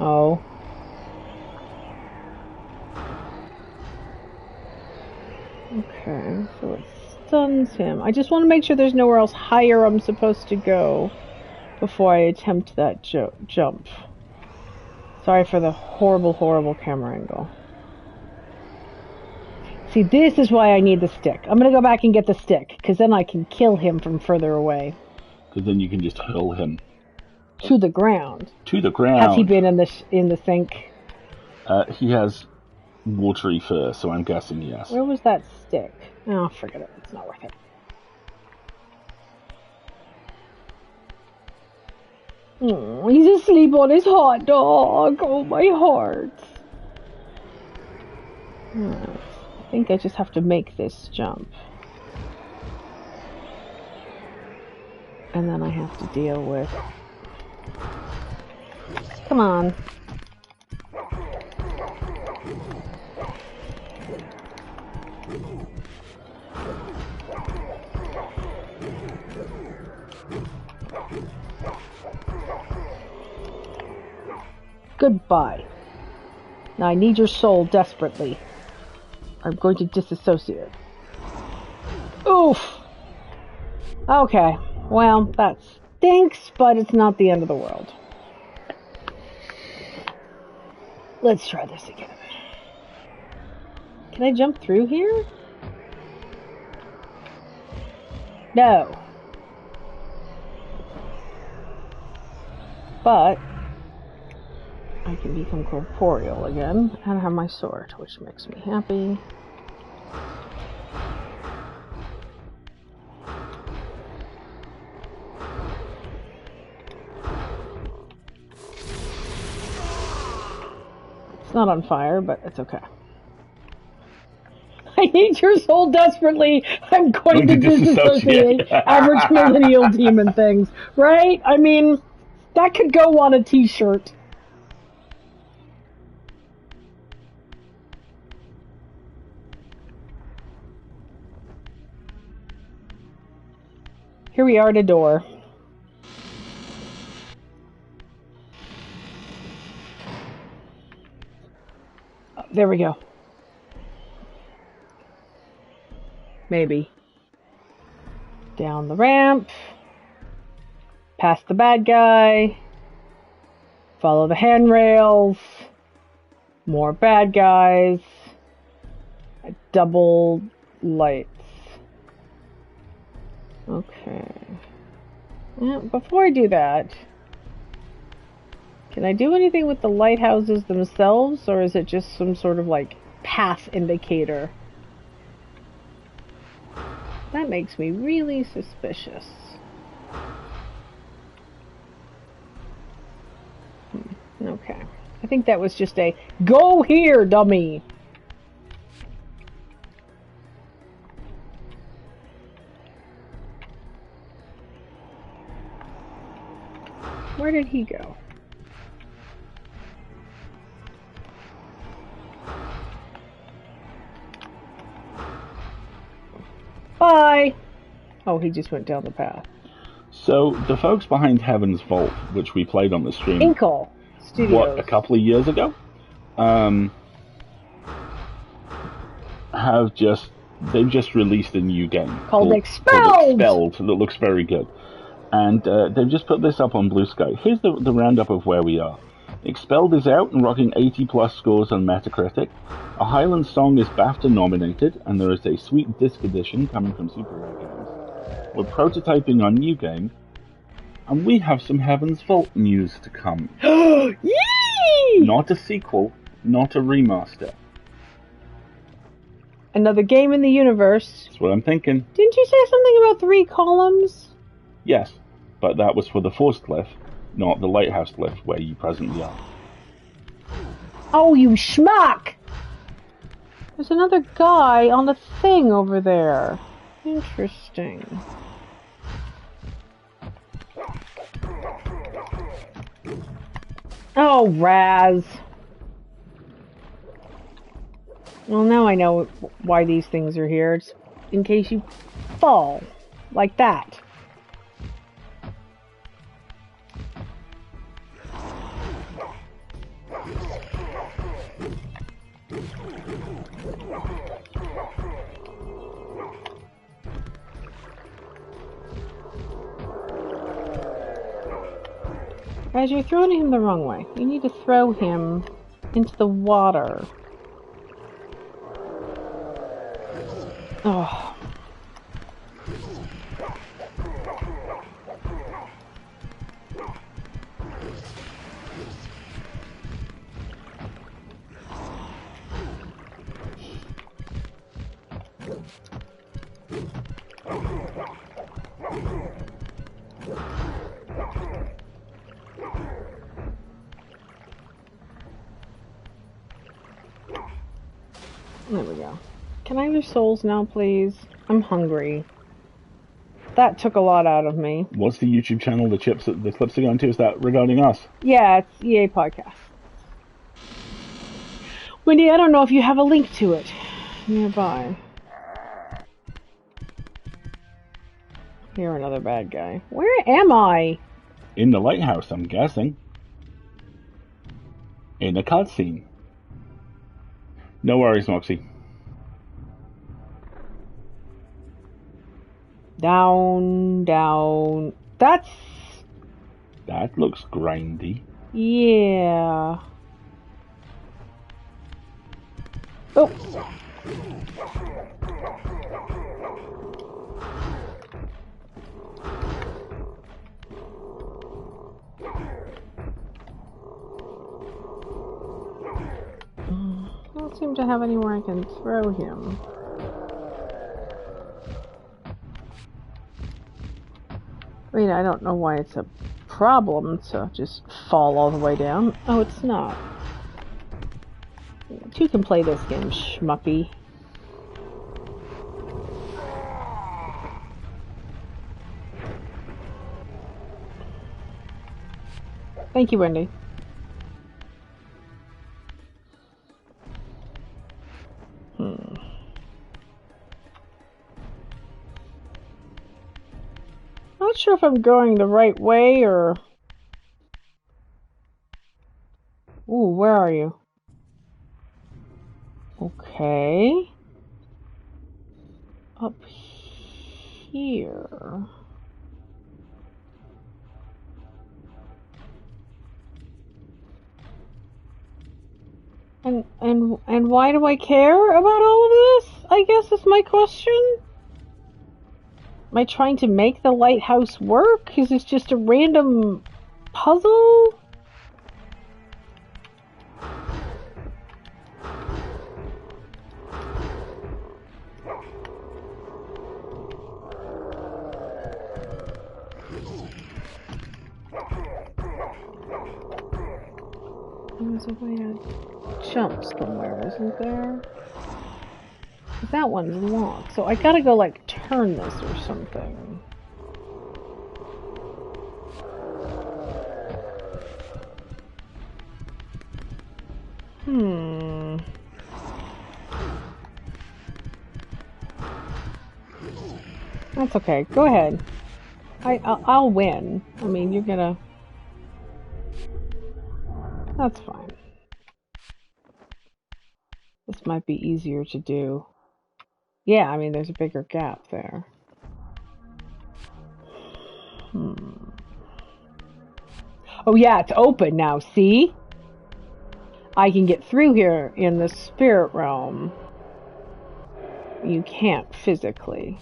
Speaker 1: Oh. Okay, so it stuns him. I just want to make sure there's nowhere else higher I'm supposed to go before I attempt that jump. Sorry for the horrible, horrible camera angle. See, this is why I need the stick. I'm going to go back and get the stick, because then I can kill him from further away.
Speaker 3: Because then you can just hurl him.
Speaker 1: To the ground.
Speaker 3: To the ground.
Speaker 1: Has he been in the sink?
Speaker 3: He has watery fur, so I'm guessing yes.
Speaker 1: Where was that stick? Oh, forget it. It's not worth it. Oh, he's asleep on his hot dog. Oh, my heart. I think I just have to make this jump. And then I have to deal with... Come on. Goodbye. Now I need your soul desperately. I'm going to disassociate. Oof! Okay, well, that stinks, but it's not the end of the world. Let's try this again. Can I jump through here? No. But I can become corporeal again and have my sword, which makes me happy. It's not on fire, but it's okay. I need your soul desperately. I'm going to disassociate average millennial demon things, right? I mean, that could go on a t-shirt. Here we are at a door. Oh, there we go. Maybe. Down the ramp. Past the bad guy. Follow the handrails. More bad guys. Double lights. Okay. Yeah, before I do that, can I do anything with the lighthouses themselves, or is it just some sort of like path indicator? That makes me really suspicious. Okay. I think that was just a go here, dummy. Where did he go? Bye! Oh, he just went down the path.
Speaker 3: So, the folks behind Heaven's Vault, which we played on the stream...
Speaker 1: Inkle Studios.
Speaker 3: What, a couple of years ago? They've just released a new game.
Speaker 1: Called Expelled!
Speaker 3: That looks very good. And they've just put this up on Blue Sky. Here's the roundup of where we are. Expelled is out and rocking 80+ scores on Metacritic. A Highland Song is BAFTA nominated, and there is a sweet disc edition coming from Super Rare Games. We're prototyping our new game, and we have some Heaven's Vault news to come.
Speaker 1: Yay!
Speaker 3: Not a sequel, not a remaster.
Speaker 1: Another game in the universe.
Speaker 3: That's what I'm thinking.
Speaker 1: Didn't you say something about 3 columns?
Speaker 3: Yes, but that was for the Force Cliff, not the Lighthouse Cliff where you presently are.
Speaker 1: Oh, you schmuck! There's another guy on the thing over there. Interesting. Oh, Raz. Well, now I know why these things are here. It's in case you fall. Like that. Guys, you're throwing him the wrong way. You need to throw him into the water. Oh. Can I have your souls now, please? I'm hungry. That took a lot out of me.
Speaker 3: What's the YouTube channel the clips are going to? Is that regarding us?
Speaker 1: Yeah, it's EA Podcast. Wendy, I don't know if you have a link to it nearby. You're another bad guy. Where am I?
Speaker 3: In the lighthouse, I'm guessing. In a cutscene. No worries, Moxie.
Speaker 1: Down, down. That
Speaker 3: looks grindy.
Speaker 1: Yeah. Oh. I don't seem to have anywhere I can throw him. I mean, I don't know why it's a problem to just fall all the way down. Oh, it's not. Two can play this game, schmuppy. Thank you, Wendy. Not sure if I'm going the right way or... Ooh, where are you? Okay. Up here. And why do I care about all of this? I guess is my question. Am I trying to make the lighthouse work? Is this just a random puzzle? There's a way to jump somewhere, isn't there? That one's locked, so I gotta go, like, turn this or something. That's okay. Go ahead. I'll win. I mean, you're gonna... That's fine. This might be easier to do. Yeah, I mean, there's a bigger gap there. Oh yeah, it's open now, see? I can get through here in the spirit realm. You can't physically.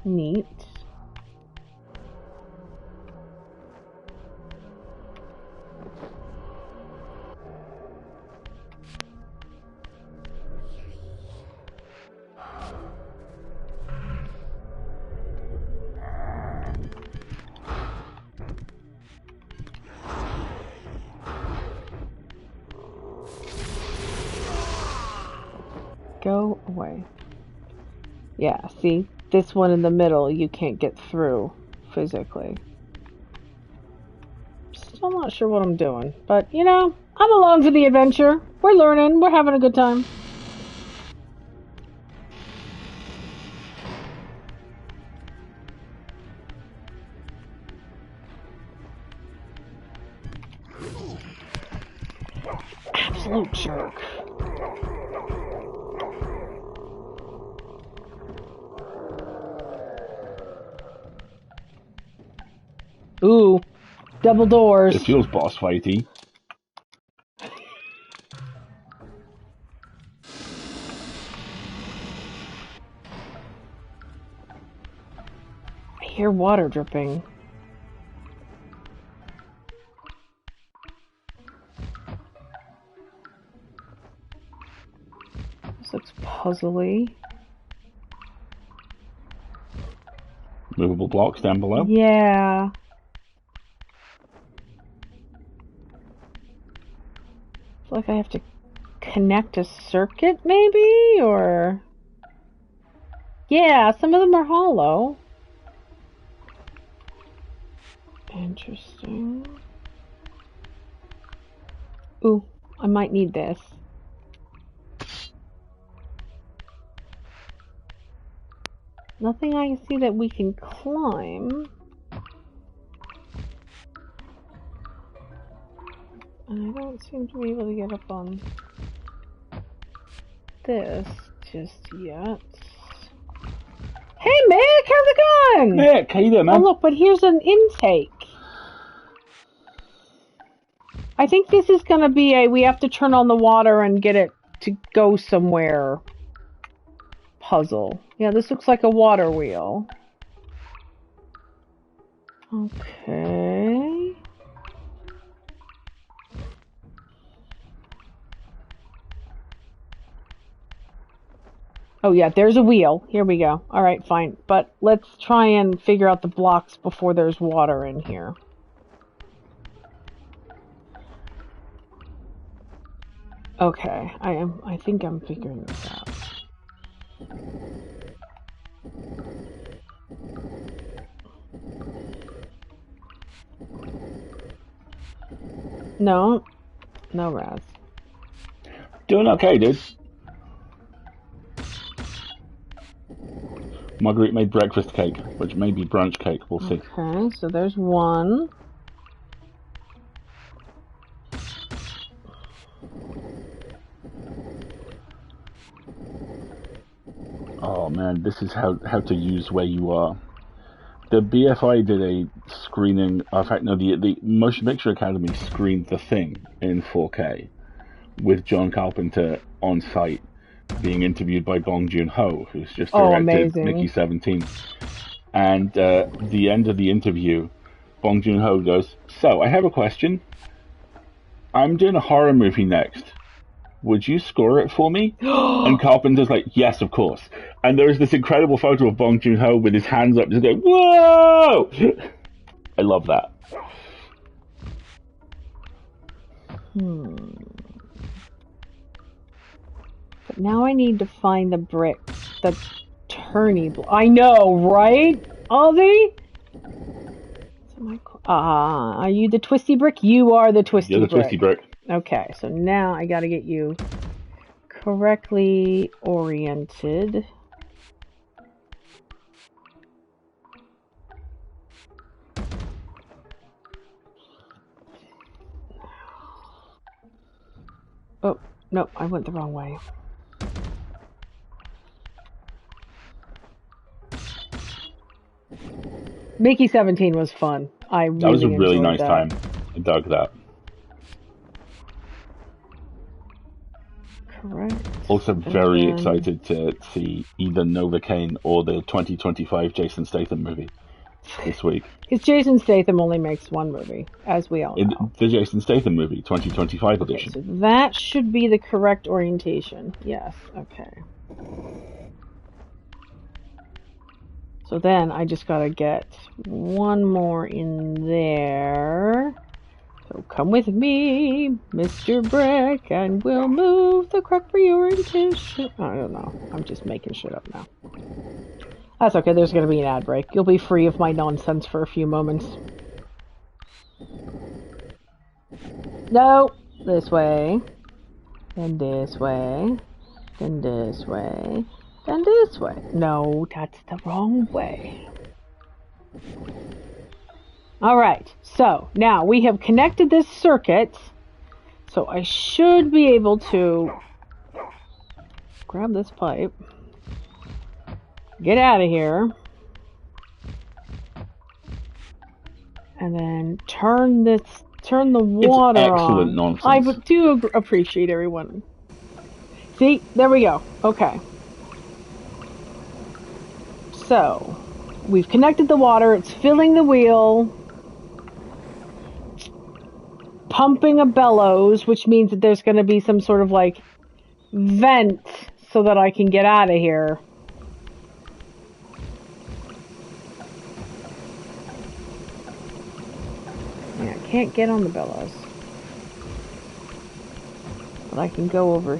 Speaker 1: Neat. Go away. Yeah, see? This one in the middle, you can't get through physically. Still not sure what I'm doing. But, you know, I'm along for the adventure. We're learning. We're having a good time. Absolute jerk. Ooh, double doors.
Speaker 3: It feels boss fighty.
Speaker 1: I hear water dripping. This looks puzzly.
Speaker 3: Movable blocks down below.
Speaker 1: Yeah. It's like I have to connect a circuit, maybe? Or... yeah, some of them are hollow. Interesting. Ooh, I might need this. Nothing I can see that we can climb. And I don't seem to be able to get up on this just yet. Hey Mick, how's it going?
Speaker 3: Mick, how you doing, man?
Speaker 1: Oh look, but here's an intake. I think this is gonna be a we have to turn on the water and get it to go somewhere puzzle. Yeah, this looks like a water wheel. Okay. Oh yeah, there's a wheel. Here we go. Alright, fine. But let's try and figure out the blocks before there's water in here. Okay, I think I'm figuring this out. No. No, Raz.
Speaker 3: Doing okay, dude. Marguerite made breakfast cake, which may be brunch cake. We'll see.
Speaker 1: Okay, so there's one.
Speaker 3: Oh man, this is how to use where you are. The BFI did a screening. In fact, no, the Motion Picture Academy screened The Thing in 4K with John Carpenter on site, being interviewed by Bong Joon-ho, who's just directed Mickey 17. And the end of the interview, Bong Joon-ho goes, "So, I have a question. I'm doing a horror movie next. Would you score it for me?" And Carpenter's like, "Yes, of course." And there's this incredible photo of Bong Joon-ho with his hands up, just going, "Whoa!" I love that.
Speaker 1: But now I need to find the brick, the turny block. I know, right, Ozzy? Are you the twisty brick? You are the twisty brick.
Speaker 3: You're the twisty brick.
Speaker 1: Okay, so now I gotta get you correctly oriented. Oh, no, I went the wrong way. Mickey 17 was fun. That
Speaker 3: was a really nice time. I dug that.
Speaker 1: Correct.
Speaker 3: Also very excited to see either Novocaine or the 2025 Jason Statham movie this week.
Speaker 1: Because Jason Statham only makes one movie, as we all know.
Speaker 3: The Jason Statham movie, 2025 edition.
Speaker 1: So that should be the correct orientation. Yes, okay. So then I just gotta get one more in there. So come with me, Mr. Brick, and we'll move the correct reorientation. I don't know. I'm just making shit up now. That's okay. There's gonna be an ad break. You'll be free of my nonsense for a few moments. No, this way, then this way, then this way, then this way. No, that's the wrong way. Alright, so now we have connected this circuit, so I should be able to grab this pipe, get out of here, and then turn the water on.
Speaker 3: It's excellent nonsense.
Speaker 1: I do appreciate everyone. See, there we go. Okay. So, we've connected the water, it's filling the wheel, pumping a bellows, which means that there's going to be some sort of like vent so that I can get out of here. Yeah, I can't get on the bellows. But I can go over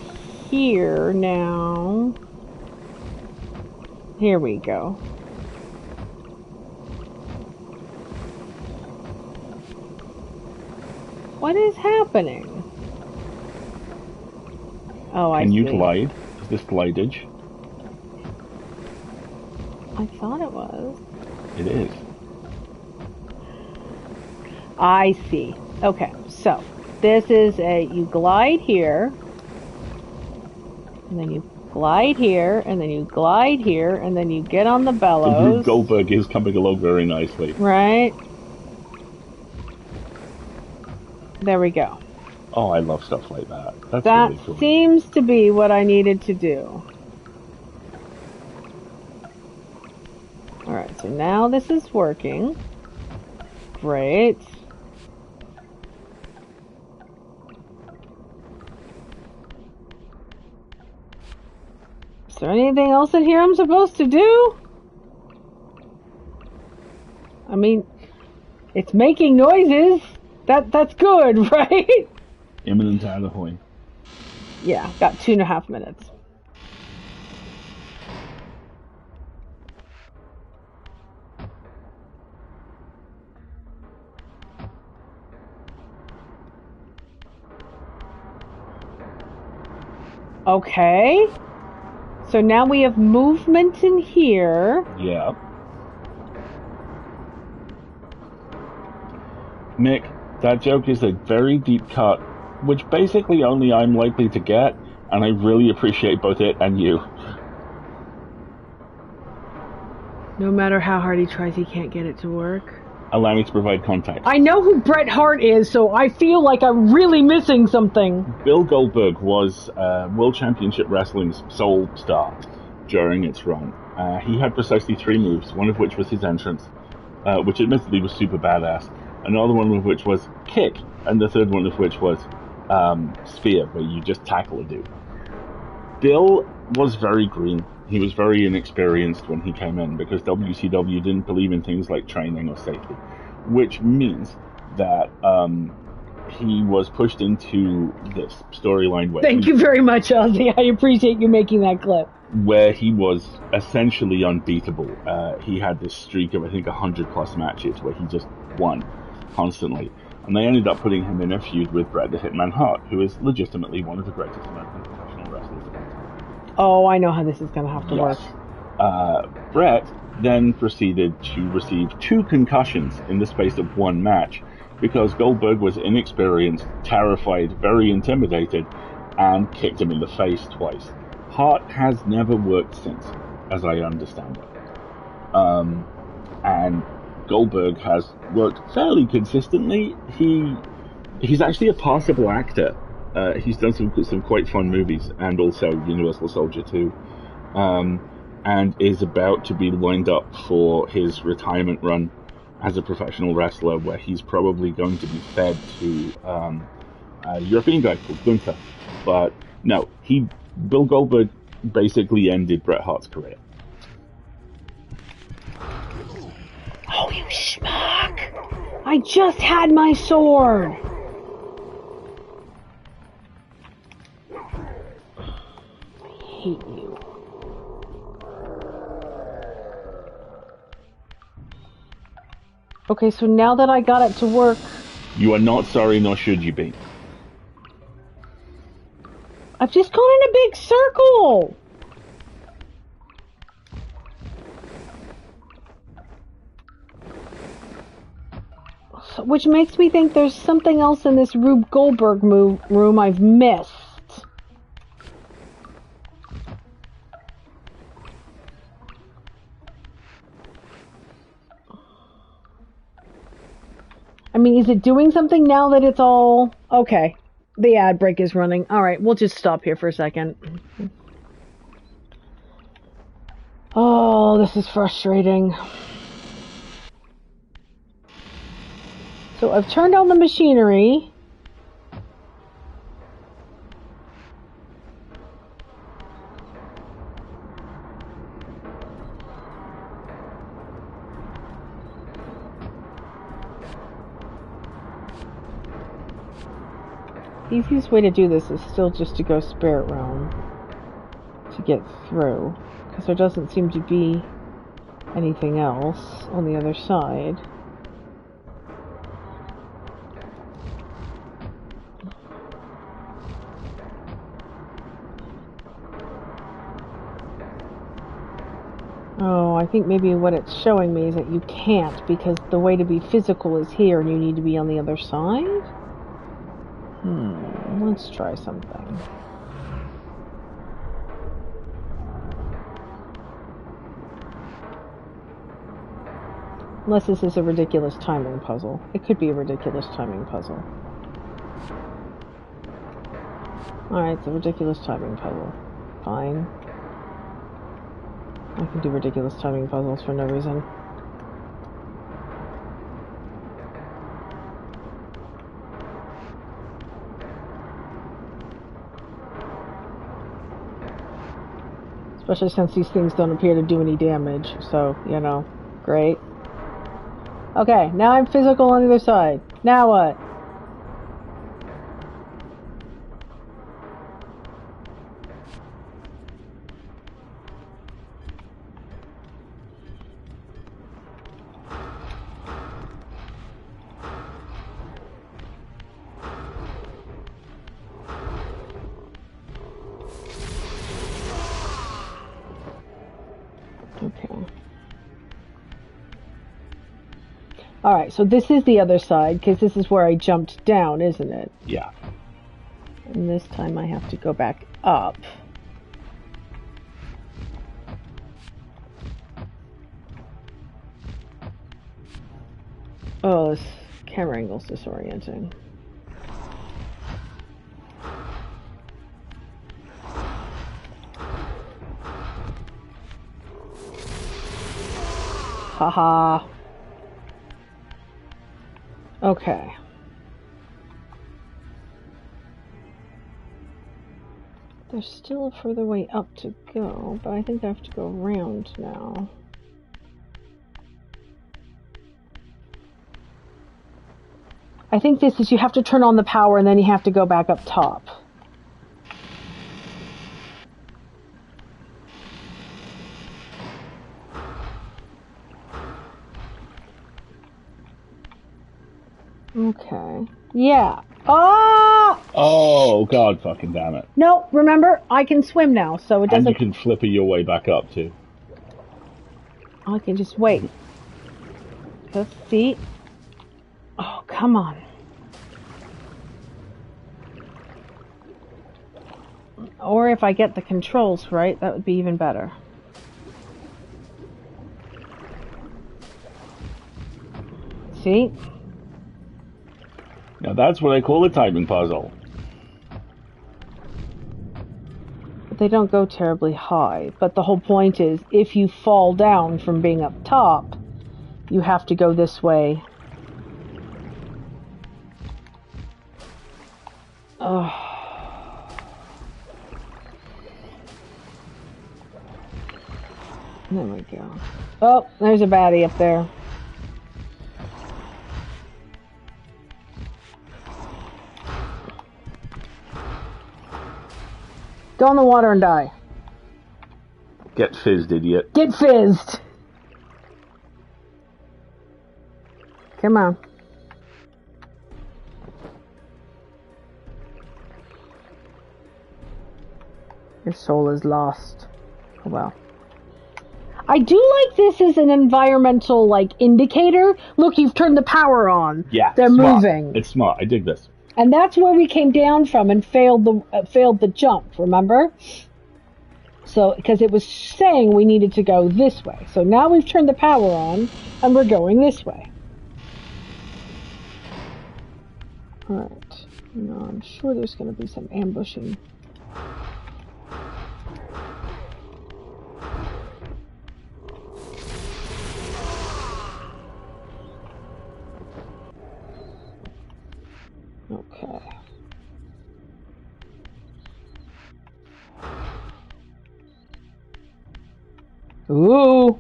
Speaker 1: here now. Here we go. What is happening? Oh, I see.
Speaker 3: Can you glide? Is this glidage?
Speaker 1: I thought it was.
Speaker 3: It is.
Speaker 1: I see. Okay, so this is you glide here, and then you glide here, and then you glide here, and then you get on the bellows.
Speaker 3: The Rube Goldberg is coming along very nicely.
Speaker 1: Right. There we go.
Speaker 3: Oh, I love stuff like that. That's
Speaker 1: that
Speaker 3: really cool.
Speaker 1: Seems to be what I needed to do. Alright, so now this is working. Great. Is there anything else in here I'm supposed to do? I mean, it's making noises. That's good, right?
Speaker 3: Imminent Anahoy.
Speaker 1: Yeah, got 2.5 minutes. Okay. So now we have movement in here.
Speaker 3: Yeah. Mick, that joke is a very deep cut, which basically only I'm likely to get, and I really appreciate both it and you.
Speaker 1: No matter how hard he tries, he can't get it to work.
Speaker 3: Allow me to provide context.
Speaker 1: I know who Bret Hart is, so I feel like I'm really missing something.
Speaker 3: Bill Goldberg was World Championship Wrestling's sole star during its run. He had precisely 3 moves, one of which was his entrance, which admittedly was super badass. Another one of which was kick, and the third one of which was spear, where you just tackle a dude. Bill was very green. He was very inexperienced when he came in because WCW didn't believe in things like training or safety, which means that he was pushed into this storyline where...
Speaker 1: Thank you very much, Ozzy. I appreciate you making that clip.
Speaker 3: Where he was essentially unbeatable. He had this streak of, I think, 100+ matches where he just won constantly. And they ended up putting him in a feud with Bret the Hitman Hart, who is legitimately one of the greatest American professional wrestlers of all time.
Speaker 1: Oh, I know how this is going to have to work.
Speaker 3: Bret then proceeded to receive 2 concussions in the space of 1 match because Goldberg was inexperienced, terrified, very intimidated, and kicked him in the face twice. Hart has never worked since, as I understand it. And Goldberg has worked fairly consistently. He's actually a passable actor. He's done some quite fun movies, and also Universal Soldier 2, and is about to be lined up for his retirement run as a professional wrestler, where he's probably going to be fed to a European guy called Gunther. But no, Bill Goldberg basically ended Bret Hart's career.
Speaker 1: Oh, you schmuck! I just had my sword! I hate you. Okay, so now that I got it to work...
Speaker 3: You are not sorry, nor should you be.
Speaker 1: I've just gone in a big circle! So, which makes me think there's something else in this Rube Goldberg room I've missed. I mean, is it doing something now that it's all... Okay. The ad break is running. Alright, we'll just stop here for a second. Oh, this is frustrating. So I've turned on the machinery. The easiest way to do this is still just to go Spirit Realm to get through, because there doesn't seem to be anything else on the other side. Oh, I think maybe what it's showing me is that you can't, because the way to be physical is here and you need to be on the other side? Let's try something. Unless this is a ridiculous timing puzzle. It could be a ridiculous timing puzzle. Alright, it's a ridiculous timing puzzle. Fine. I can do ridiculous timing puzzles for no reason. Especially since these things don't appear to do any damage, so, you know, great. Okay, now I'm physical on the other side. Now what? Alright, so this is the other side, because this is where I jumped down, isn't it?
Speaker 3: Yeah.
Speaker 1: And this time I have to go back up. Oh, this camera angle's disorienting. Haha. Okay. There's still a further way up to go, but I think I have to go around now. I think this is you have to turn on the power and then you have to go back up top. Okay. Yeah. Oh!
Speaker 3: Oh, God fucking damn it.
Speaker 1: No, remember, I can swim now, so it doesn't...
Speaker 3: And you can flipper your way back up, too.
Speaker 1: I can just wait. Let's see. Oh, come on. Or if I get the controls right, that would be even better. See?
Speaker 3: Now that's what I call a timing puzzle.
Speaker 1: But they don't go terribly high. But the whole point is, if you fall down from being up top, you have to go this way. Oh. There we go. Oh, there's a baddie up there. Go in the water and die.
Speaker 3: Get fizzed, idiot.
Speaker 1: Get fizzed! Come on. Your soul is lost. Oh well. I do like this as an environmental, like, indicator. Look, you've turned the power on.
Speaker 3: Yeah,
Speaker 1: they're
Speaker 3: smart.
Speaker 1: moving.
Speaker 3: It's smart. I dig this.
Speaker 1: And that's where we came down from and failed the jump, remember? So, because it was saying we needed to go this way. So now we've turned the power on, and we're going this way. Alright. No, I'm sure there's going to be some ambushing. Okay. Ooh.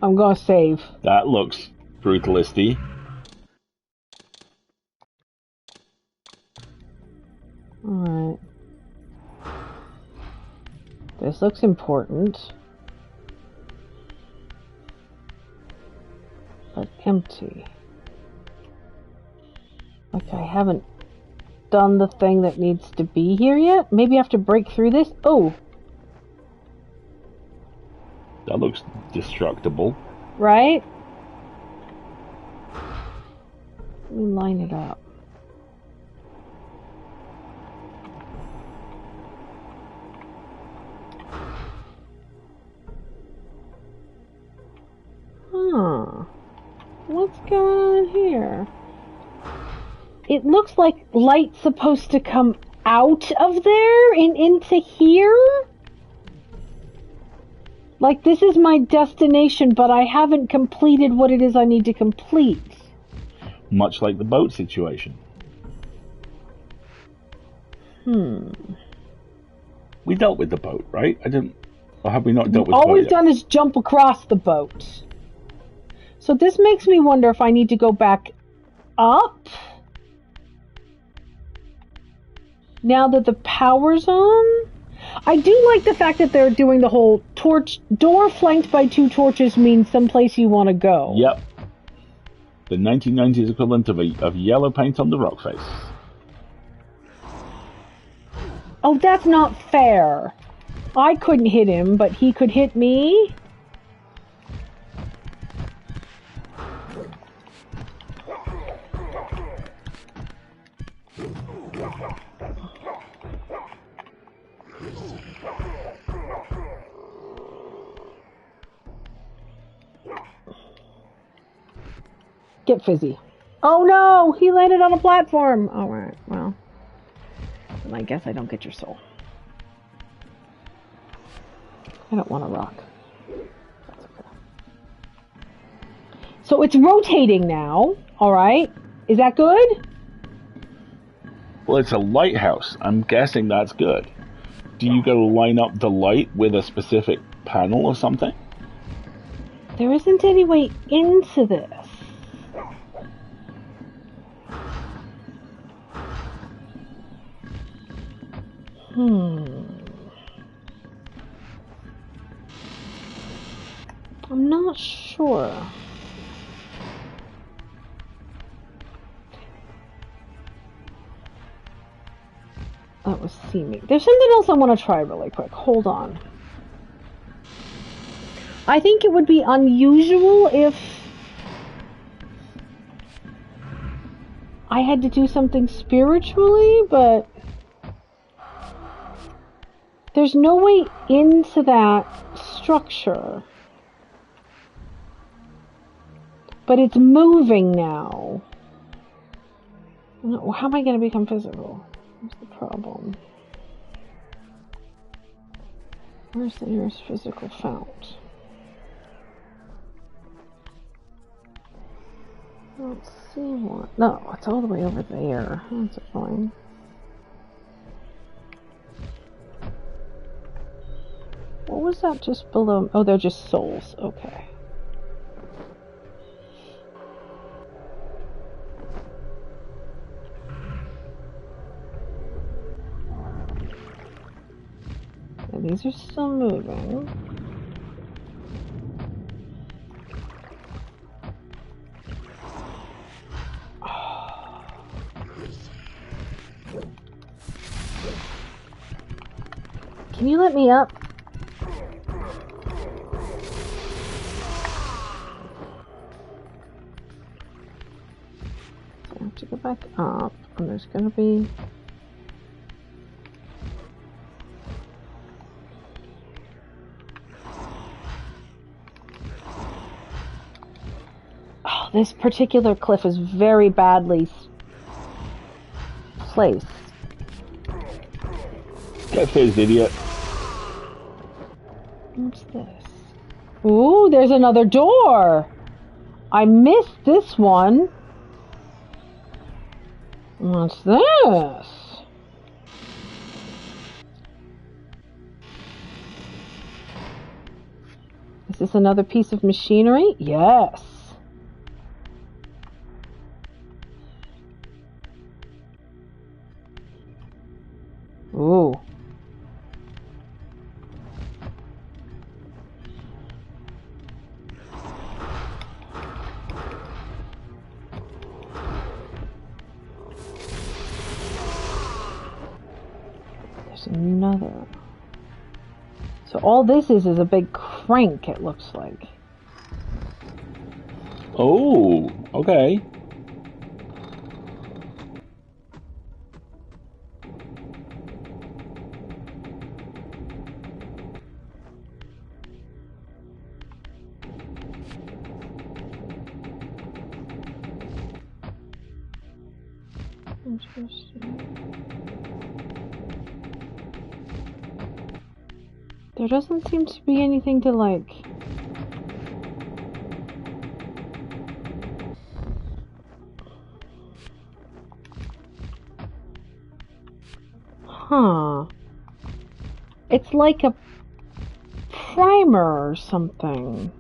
Speaker 1: I'm gonna save.
Speaker 3: That looks brutalisty.
Speaker 1: Alright. This looks important. But empty. Like I haven't done the thing that needs to be here yet? Maybe I have to break through this? Oh!
Speaker 3: That looks destructible.
Speaker 1: Right? Let me line it up. Huh. What's going on here? It looks like light's supposed to come out of there and into here? Like this is my destination, but I haven't completed what it is I need to complete.
Speaker 3: Much like the boat situation. We dealt with the boat, right? Or have we not dealt with the boat?
Speaker 1: All we've done is jump across the boat. So this makes me wonder if I need to go back up? Now that the power's on? I do like the fact that they're doing the whole torch. Door flanked by 2 torches means someplace you want to go.
Speaker 3: Yep. The 1990s equivalent of yellow paint on the rock face.
Speaker 1: Oh, that's not fair. I couldn't hit him, but he could hit me? Get fizzy. Oh no! He landed on a platform! Alright, well. I guess I don't get your soul. I don't want to rock. That's okay. So it's rotating now, alright? Is that good?
Speaker 3: Well, it's a lighthouse. I'm guessing that's good. Do you go line up the light with a specific panel or something?
Speaker 1: There isn't any way into this. I'm not sure. That was seeming. There's something else I want to try really quick. Hold on. I think it would be unusual if I had to do something spiritually, but there's no way into that structure. But it's moving now. How am I going to become physical? What's the problem? Where's the nearest physical fount? I don't see one. No, it's all the way over there. That's annoying. What was that just below? Oh, they're just souls. Okay. And these are still moving. Can you let me up? I have to go back up, and there's going to be... Oh, this particular cliff is very badly placed.
Speaker 3: Get fizzed, idiot.
Speaker 1: What's this? Ooh, there's another door! I missed this one. What's this? Is this another piece of machinery? Yes. There's another. So all this is a big crank, it looks like.
Speaker 3: Oh, okay.
Speaker 1: There doesn't seem to be anything to like. Huh. It's like a primer or something.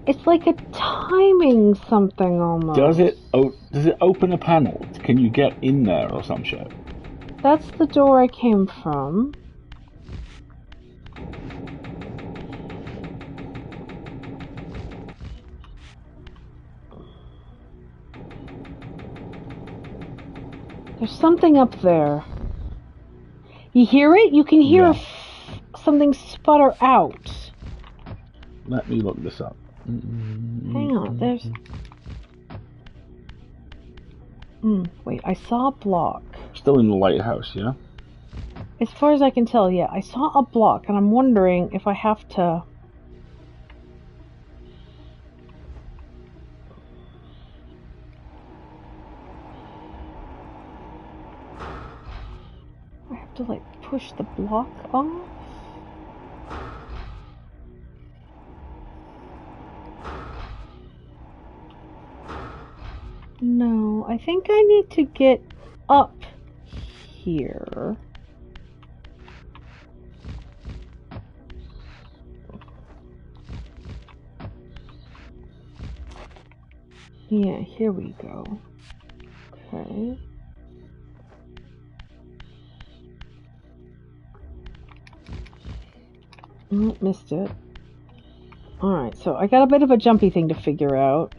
Speaker 1: It's like a timing something almost.
Speaker 3: Does it open a panel? Can you get in there or some shit?
Speaker 1: That's the door I came from. There's something up there. You hear it? You can hear something sputter out.
Speaker 3: Let me look this up.
Speaker 1: Hang on, there's... wait, I saw a block.
Speaker 3: Still in the lighthouse, yeah?
Speaker 1: As far as I can tell, yeah. I saw a block, and I'm wondering if I have to... I have to, like, push the block off? No, I think I need to get up here. Yeah, here we go. Okay. Oh, missed it. Alright, so I got a bit of a jumpy thing to figure out.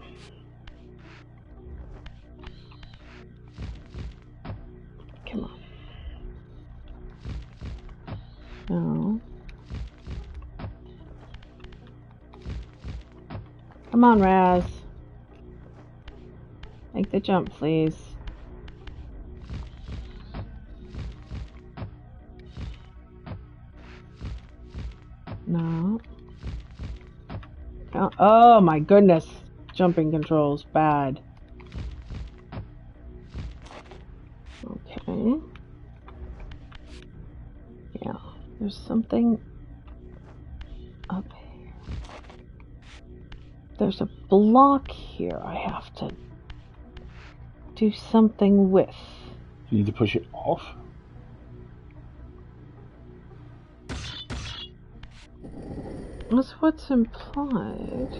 Speaker 1: Come on. No. Come on, Raz. Make the jump, please. No. Oh my goodness. Jumping controls. Bad. Okay. Yeah. There's something up here. There's a block here I have to do something with.
Speaker 3: You need to push it off?
Speaker 1: That's what's implied.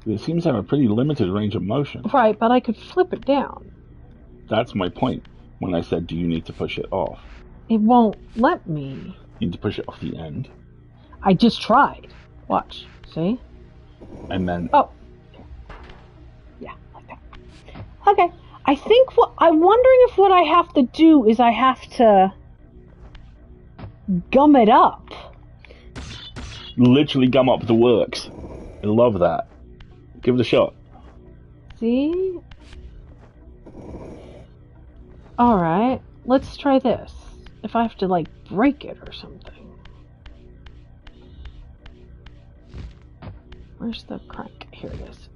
Speaker 3: It seems to have a pretty limited range of motion.
Speaker 1: Right, but I could flip it down.
Speaker 3: That's my point when I said, do you need to push it off?
Speaker 1: It won't let me.
Speaker 3: You need to push it off the end.
Speaker 1: I just tried. Watch. See?
Speaker 3: And then...
Speaker 1: Oh. Yeah, like that. Okay. I think I'm wondering if what I have to do is I have to gum it up.
Speaker 3: Literally gum up the works. I love that. Give it a shot.
Speaker 1: See? Alright, let's try this. If I have to, like, break it or something. Where's the crank? Here it is.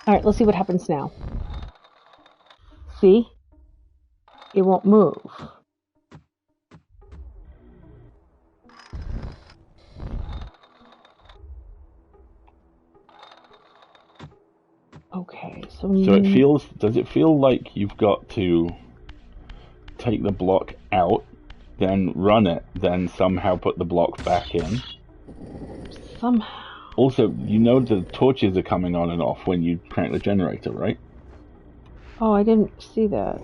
Speaker 1: Alright, let's see what happens now. See? It won't move. Okay, so
Speaker 3: it feels... Does it feel like you've got to take the block out, then run it, then somehow put the block back in?
Speaker 1: Somehow.
Speaker 3: Also, you know the torches are coming on and off when you crank the generator, right?
Speaker 1: Oh, I didn't see that.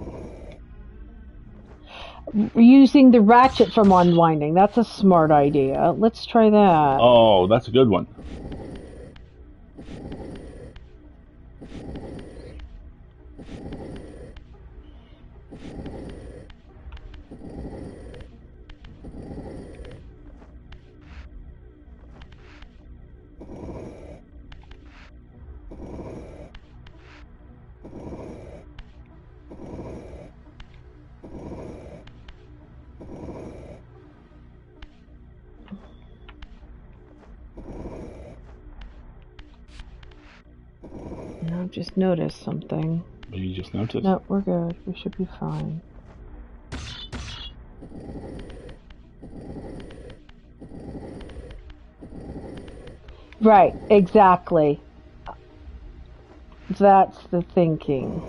Speaker 1: Using the ratchet from unwinding. That's a smart idea. Let's try that.
Speaker 3: Oh, that's a good one.
Speaker 1: No, just noticed something.
Speaker 3: You just noticed?
Speaker 1: No, we're good. We should be fine. Right, exactly. That's the thinking.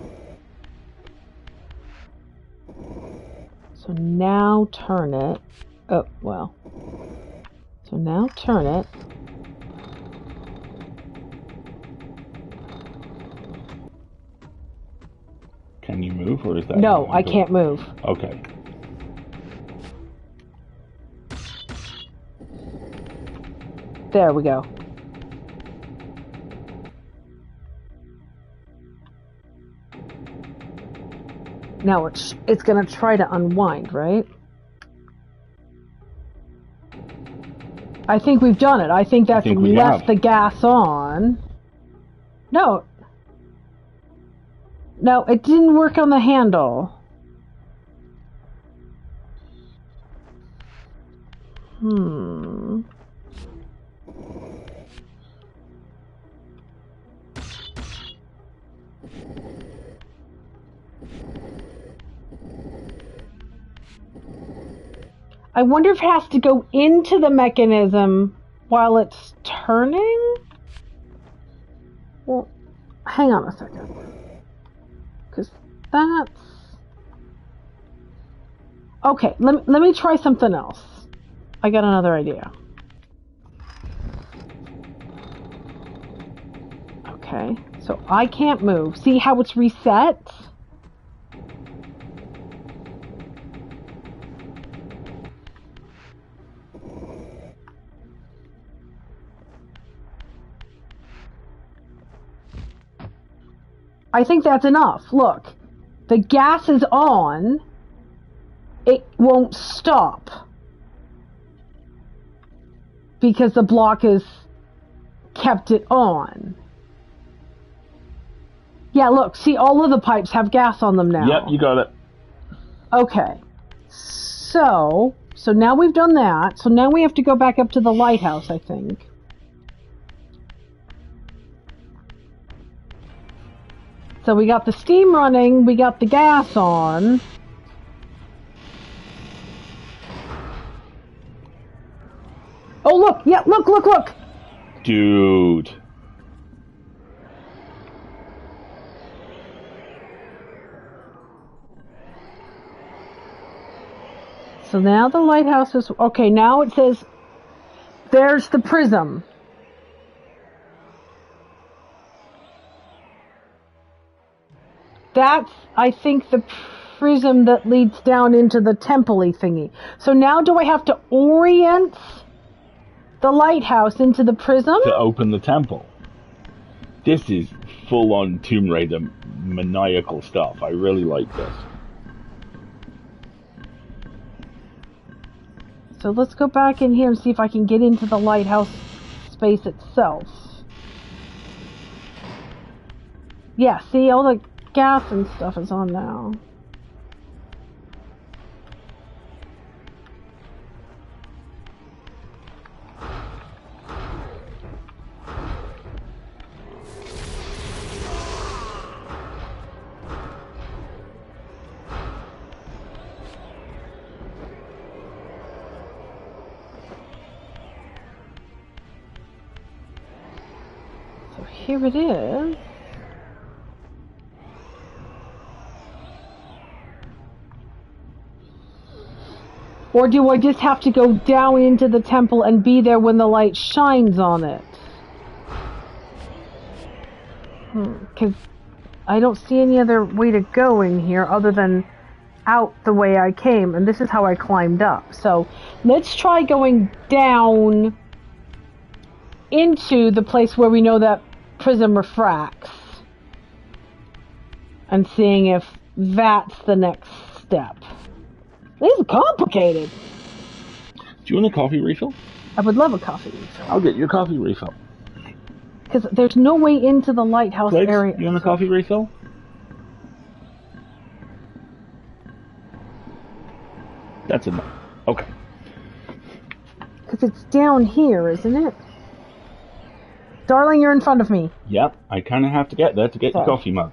Speaker 1: So now turn it. Oh, well. So now turn it.
Speaker 3: Can you move, or is that...
Speaker 1: No, I can't move.
Speaker 3: Okay.
Speaker 1: There we go. Now it's going to try to unwind, right? I think we've done it. I think that's left the gas on. No. No, it didn't work on the handle. I wonder if it has to go into the mechanism while it's turning? Well, hang on a second. Because that's... Okay, let me try something else. I got another idea. Okay, so I can't move. See how it's reset? I think that's enough. Look, the gas is on. It won't stop because the block has kept it on. Yeah, look, see, all of the pipes have gas on them now.
Speaker 3: Yep, you got it.
Speaker 1: Okay, so now we've done that. So now we have to go back up to the lighthouse, I think. So we got the steam running, we got the gas on. Oh, look! Yeah, look!
Speaker 3: Dude.
Speaker 1: So now the lighthouse is... Okay, now it says... There's the prism. That's, I think, the prism that leads down into the temple-y thingy. So now do I have to orient the lighthouse into the prism?
Speaker 3: To open the temple. This is full-on Tomb Raider maniacal stuff. I really like this.
Speaker 1: So let's go back in here and see if I can get into the lighthouse space itself. Yeah, see, all the gas and stuff is on now. So here it is. Or do I just have to go down into the temple and be there when the light shines on it? Because I don't see any other way to go in here other than out the way I came, and this is how I climbed up. So let's try going down into the place where we know that prism refracts and seeing if that's the next step. This is complicated.
Speaker 3: Do you want a coffee refill?
Speaker 1: I would love a coffee refill.
Speaker 3: I'll get you a coffee refill.
Speaker 1: Because there's no way into the lighthouse area.
Speaker 3: You want a coffee refill? That's enough. Okay.
Speaker 1: Because it's down here, isn't it? Darling, you're in front of me.
Speaker 3: Yep, I kind of have to get there to get your coffee mug.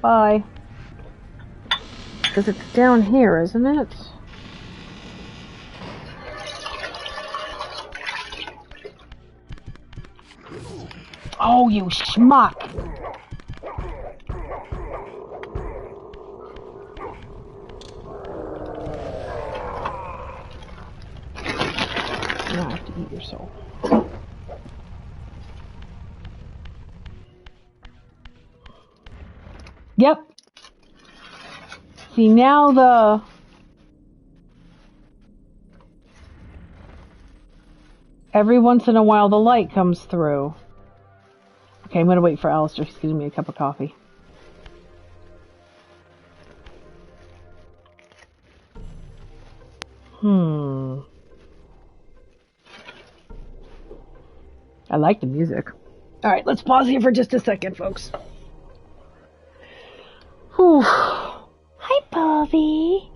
Speaker 1: Bye. Because it's down here, isn't it? Oh, you schmuck! Now I have to eat your soul. Yep. See, now every once in a while the light comes through. Okay, I'm going to wait for Alistair. He's getting me a cup of coffee. I like the music. Alright, let's pause here for just a second, folks. Whew. Hi, Bobby.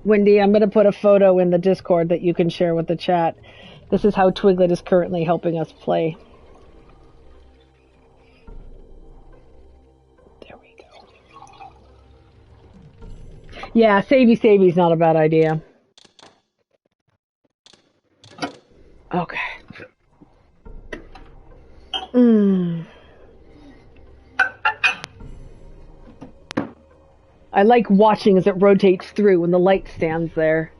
Speaker 1: Wendy, I'm going to put a photo in the Discord that you can share with the chat. This is how Twiglet is currently helping us play. There we go. Yeah, savey's not a bad idea. Okay. I like watching as it rotates through when the light stands there.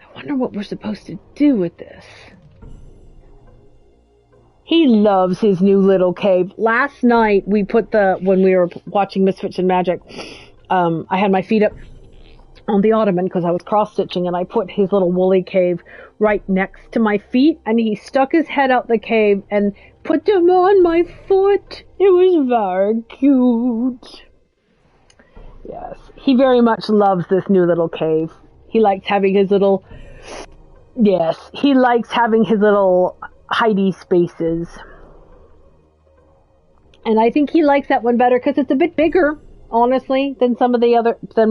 Speaker 1: I wonder what we're supposed to do with this. He loves his new little cave. Last night we put when we were watching Misfits and Magic, I had my feet up on the ottoman because I was cross-stitching, and I put his little woolly cave right next to my feet, and he stuck his head out the cave and put them on my foot. It was very cute. Yes, he very much loves this new little cave. He likes having his little... Yes, he likes having his little hidey spaces. And I think he likes that one better because it's a bit bigger, honestly, than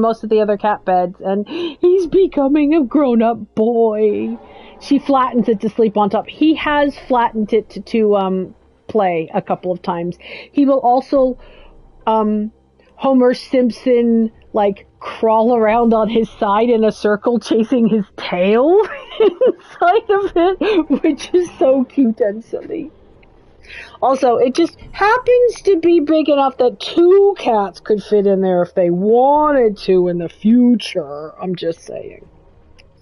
Speaker 1: most of the other cat beds. And he's becoming a grown-up boy. She flattens it to sleep on top. He has flattened it to play a couple of times. He will also Homer Simpson crawl around on his side in a circle chasing his tail inside of it, which is so cute and silly. Also, it just happens to be big enough that 2 cats could fit in there if they wanted to in the future. I'm just saying.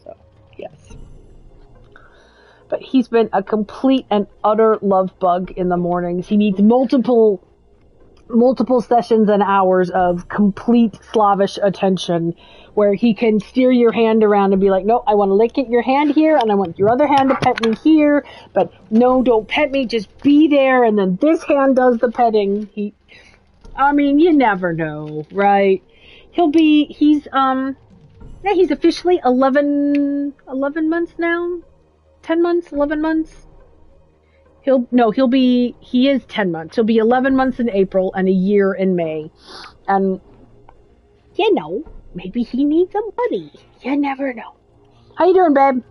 Speaker 1: So, yes. But he's been a complete and utter love bug in the mornings. He needs multiple sessions and hours of complete slavish attention where he can steer your hand around and be like, no, I want to lick at your hand here and I want your other hand to pet me here, but no, don't pet me, just be there, and then this hand does the petting. You never know, right? He's officially 11 months now? 10 months? 11 months? He is 10 months. He'll be 11 months in April and a year in May. And, maybe he needs a buddy. You never know. How you doing, babe?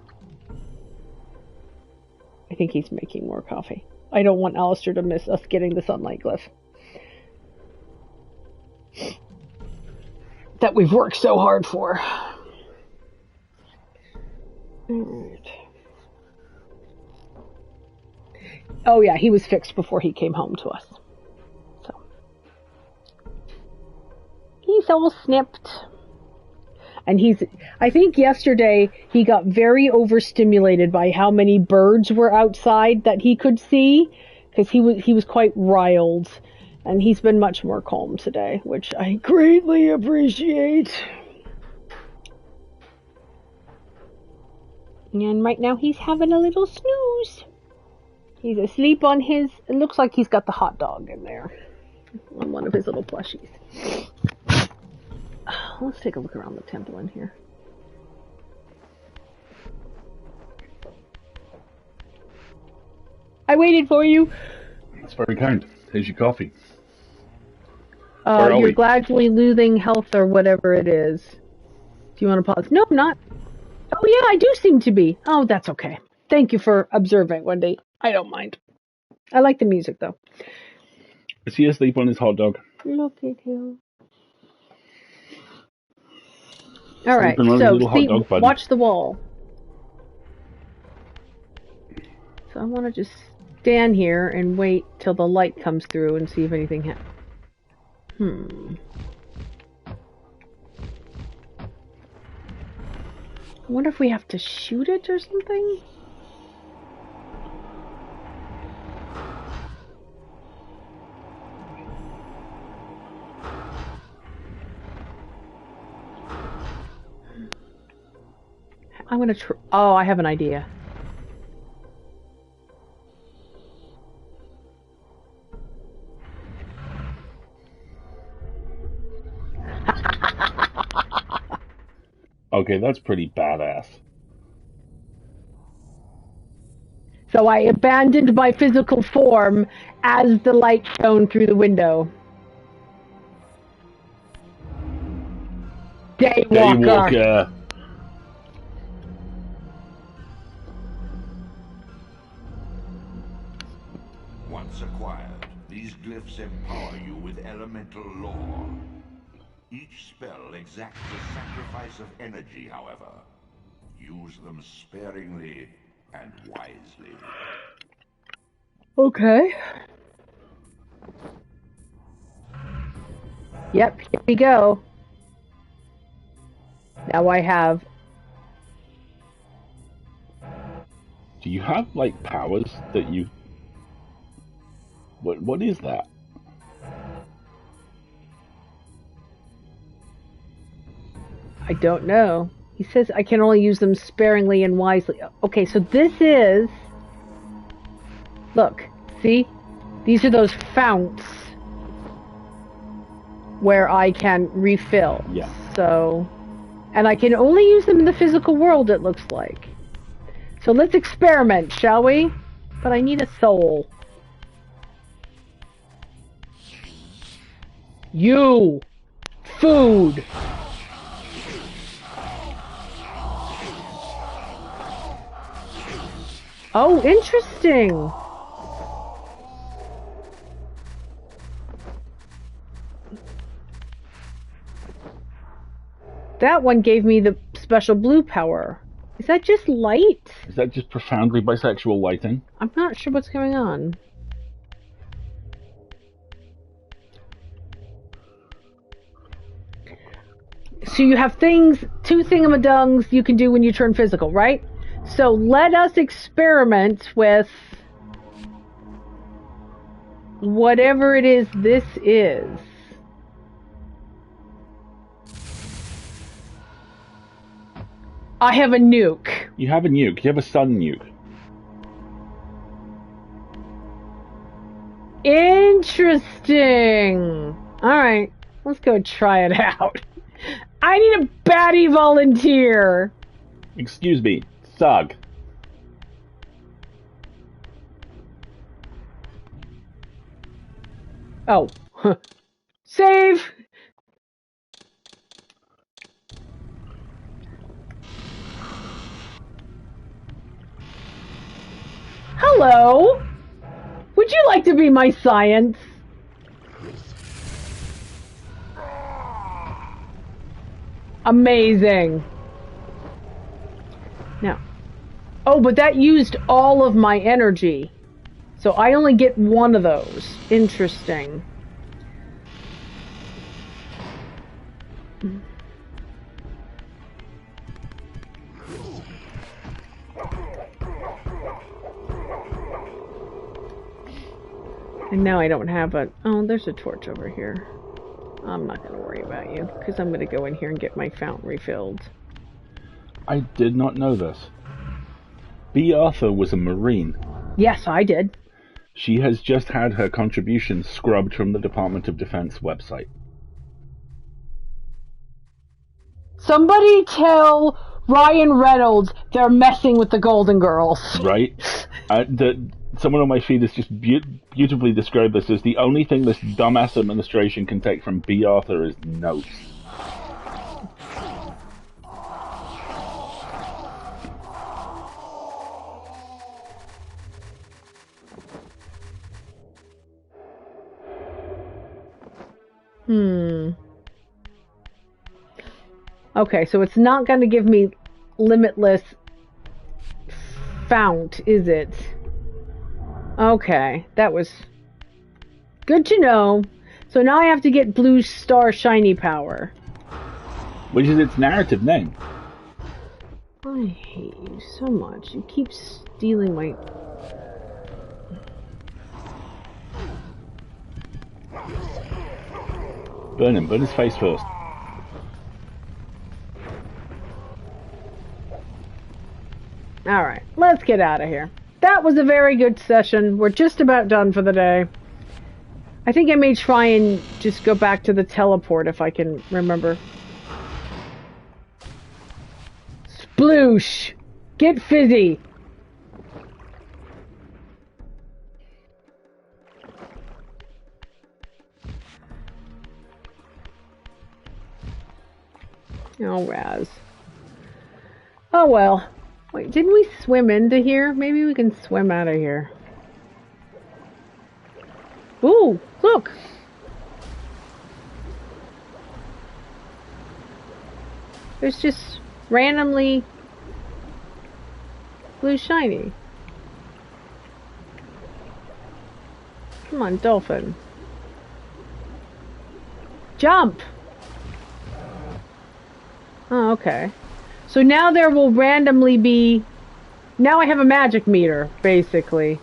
Speaker 1: I think he's making more coffee. I don't want Alistair to miss us getting the sunlight glyph that we've worked so hard for. Alright. Oh yeah, he was fixed before he came home to us. So, he's all snipped. And I think yesterday he got very overstimulated by how many birds were outside that he could see, because he was quite riled, and he's been much more calm today, which I greatly appreciate. And right now he's having a little snooze. He's asleep on it looks like he's got the hot dog in there on one of his little plushies. Let's take a look around the temple in here. I waited for you.
Speaker 3: That's very kind. Here's your coffee.
Speaker 1: You're gradually losing health or whatever it is. Do you want to pause? No, I'm not. Oh yeah, I do seem to be. Oh, that's okay. Thank you for observing, Wendy. I don't mind. I like the music though.
Speaker 3: Is he asleep on his hot dog?
Speaker 1: Look at him. All right, so watch the wall. So I want to just stand here and wait till the light comes through and see if anything happens. I wonder if we have to shoot it or something? I'm gonna oh, I have an idea.
Speaker 3: Okay, that's pretty badass.
Speaker 1: So I abandoned my physical form as the light shone through the window. Daywalker.
Speaker 4: Once acquired, these glyphs empower you with elemental lore. Each spell exacts a sacrifice of energy, however. Use them sparingly and wisely.
Speaker 1: Okay. Yep, here we go. Now I have...
Speaker 3: Do you have, like, powers that you... What is that?
Speaker 1: I don't know. He says I can only use them sparingly and wisely. Okay, so this is... Look, see? These are those founts where I can refill.
Speaker 3: Yeah.
Speaker 1: So... And I can only use them in the physical world, it looks like. So let's experiment, shall we? But I need a soul. You! Food! Oh, interesting! That one gave me the special blue power. Is that just light?
Speaker 3: Is that just profoundly bisexual lighting?
Speaker 1: I'm not sure what's going on. So you have things, two thingamadungs you can do when you turn physical, right? So let us experiment with whatever it is this is. I have a nuke.
Speaker 3: You have a nuke. You have a sun nuke.
Speaker 1: Interesting. Alright, let's go try it out. I need a baddie volunteer.
Speaker 3: Excuse me, Thug.
Speaker 1: Oh. Save! Hello! Would you like to be my science? Amazing. Now. Oh, but that used all of my energy. So I only get one of those. Interesting. And now I don't have a... Oh, there's a torch over here. I'm not going to worry about you, because I'm going to go in here and get my fountain refilled.
Speaker 3: I did not know this. B. Arthur was a Marine.
Speaker 1: Yes, I did.
Speaker 3: She has just had her contributions scrubbed from the Department of Defense website.
Speaker 1: Somebody tell Ryan Reynolds they're messing with the Golden Girls.
Speaker 3: Right? Someone on my feed has just beautifully described this as the only thing this dumbass administration can take from B. Arthur is notes.
Speaker 1: Okay, so it's not going to give me limitless fount, is it? Okay, that was good to know. So now I have to get Blue Star Shiny Power.
Speaker 3: Which is its narrative name.
Speaker 1: I hate you so much. You keep stealing my...
Speaker 3: Burn him. Burn his face first.
Speaker 1: Alright, let's get out of here. That was a very good session. We're just about done for the day. I think I may try and just go back to the teleport if I can remember. Sploosh! Get fizzy! Oh, Raz. Oh, well. Wait, didn't we swim into here? Maybe we can swim out of here. Ooh, look! There's just randomly blue shiny. Come on, dolphin. Jump! Oh, okay. So now there will randomly be... Now I have a magic meter, basically.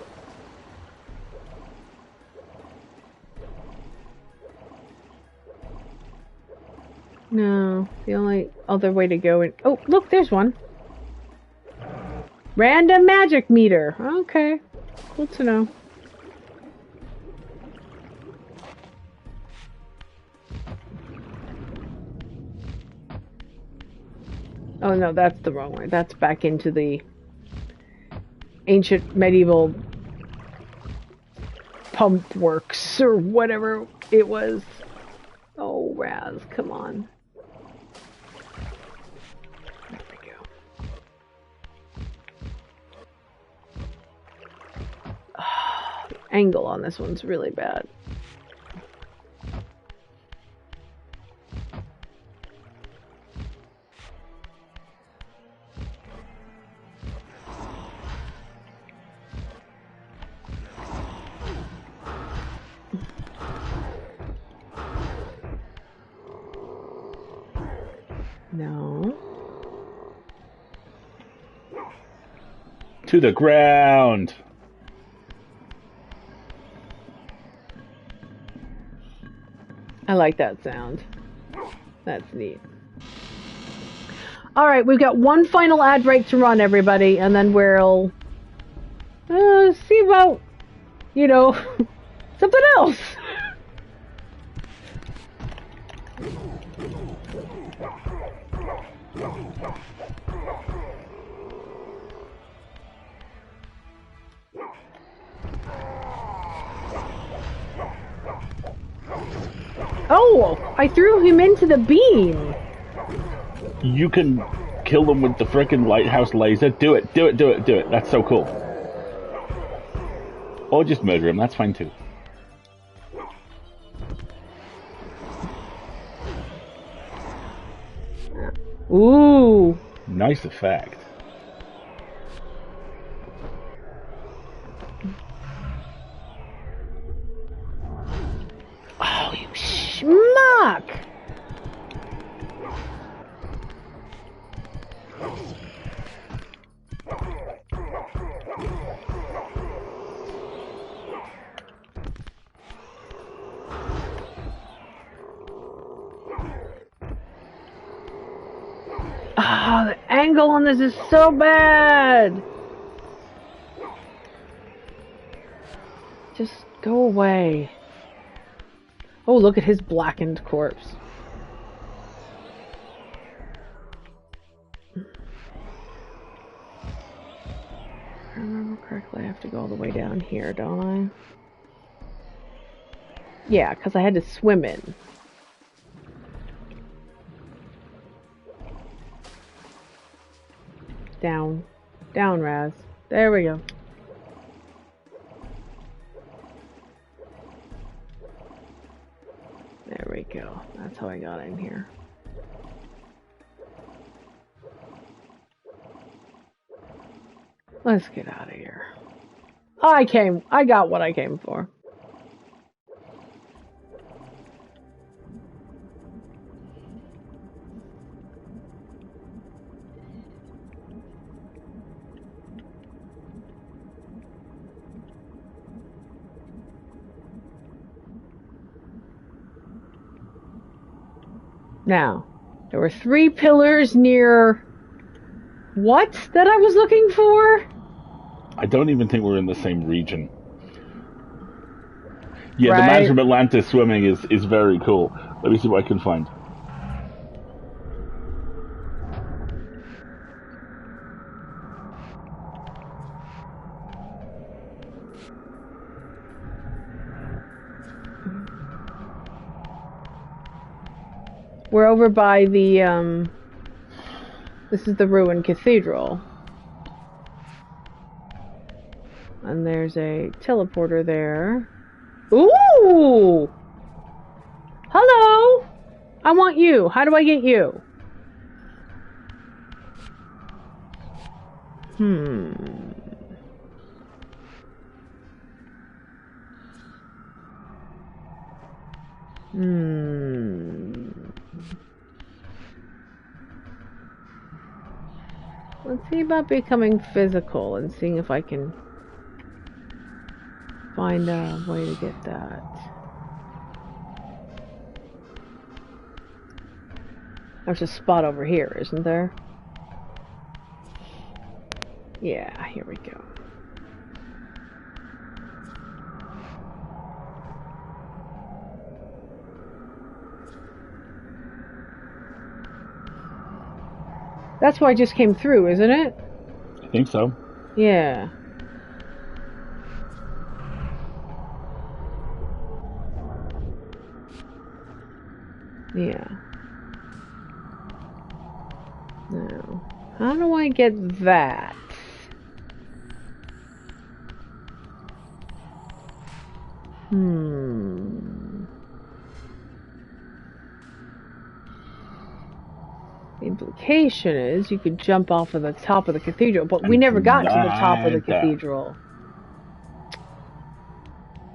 Speaker 1: No, the only other way to go in... Oh, look, there's one. Random magic meter. Okay, cool to know. Oh no, that's the wrong way. That's back into the ancient medieval pump works or whatever it was. Oh, Raz, come on. There we go. Oh, the angle on this one's really bad. No.
Speaker 3: To the ground!
Speaker 1: I like that sound. That's neat. Alright, we've got one final ad break to run, everybody, and then we'll see about, you know, something else. Oh, I threw him into the beam.
Speaker 3: You can kill them with the frickin' lighthouse laser. Do it, do it, do it, do it. That's so cool. Or just murder him, that's fine too.
Speaker 1: Ooh.
Speaker 3: Nice effect.
Speaker 1: Oh, you schmuck! Oh, the angle on this is so bad. Just go away. Oh, look at his blackened corpse. If I remember correctly, I have to go all the way down here, don't I? Yeah, because I had to swim in. Down. Down, Raz. There we go. There we go. That's how I got in here. Let's get out of here. I got what I came for. Now, there were 3 pillars near what that I was looking for?
Speaker 3: I don't even think we're in the same region. Yeah,
Speaker 1: right?
Speaker 3: The Mansion of Atlantis swimming is very cool. Let me see what I can find.
Speaker 1: We're over by the, this is the ruined cathedral. And there's a teleporter there. Ooh! Hello! I want you. How do I get you? Let's see about becoming physical and seeing if I can find a way to get that. There's a spot over here, isn't there? Yeah, here we go. That's why I just came through, isn't it?
Speaker 3: I think so.
Speaker 1: Yeah. Yeah. Now, how do I get that? The implication is you could jump off of the top of the cathedral, but we never got to the top of the cathedral.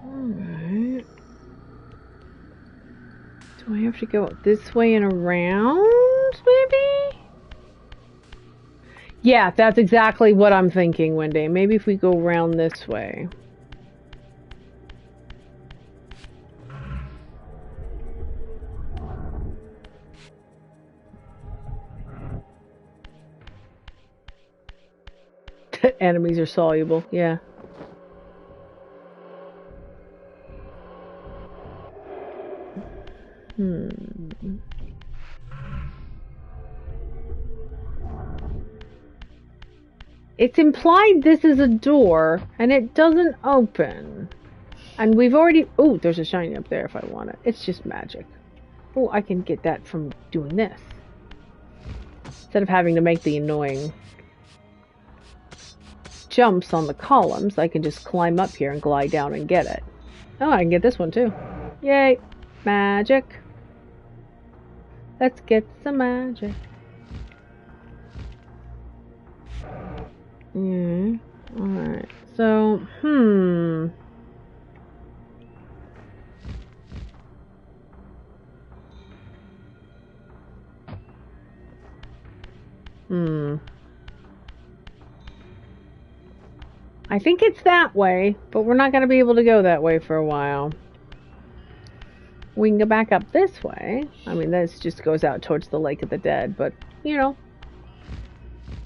Speaker 1: Alright. Do I have to go this way and around, maybe? Yeah, that's exactly what I'm thinking, Wendy. Maybe if we go around this way. Enemies are soluble, yeah. It's implied this is a door, and it doesn't open. And we've already... Oh, there's a shiny up there if I want it. It's just magic. Oh, I can get that from doing this. Instead of having to make the annoying jumps on the columns, I can just climb up here and glide down and get it. Oh, I can get this one too. Yay! Magic. Let's get some magic. Alright. So, I think it's that way, but we're not going to be able to go that way for a while. We can go back up this way. I mean, this just goes out towards the Lake of the Dead, but, you know,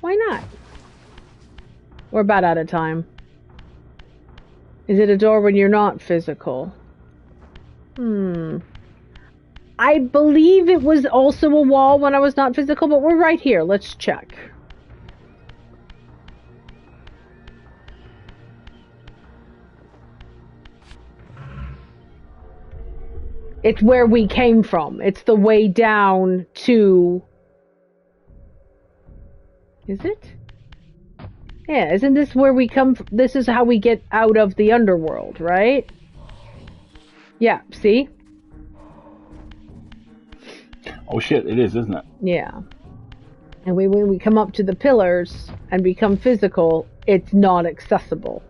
Speaker 1: Why not? We're about out of time. Is it a door when you're not physical? I believe it was also a wall when I was not physical, but we're right here. Let's check. It's where we came from. It's the way down to... Is it? Yeah, isn't this where we come from? This is how we get out of the underworld, right? Yeah, see?
Speaker 3: Oh shit, it is, isn't it?
Speaker 1: Yeah. And when we come up to the pillars and become physical, it's not accessible.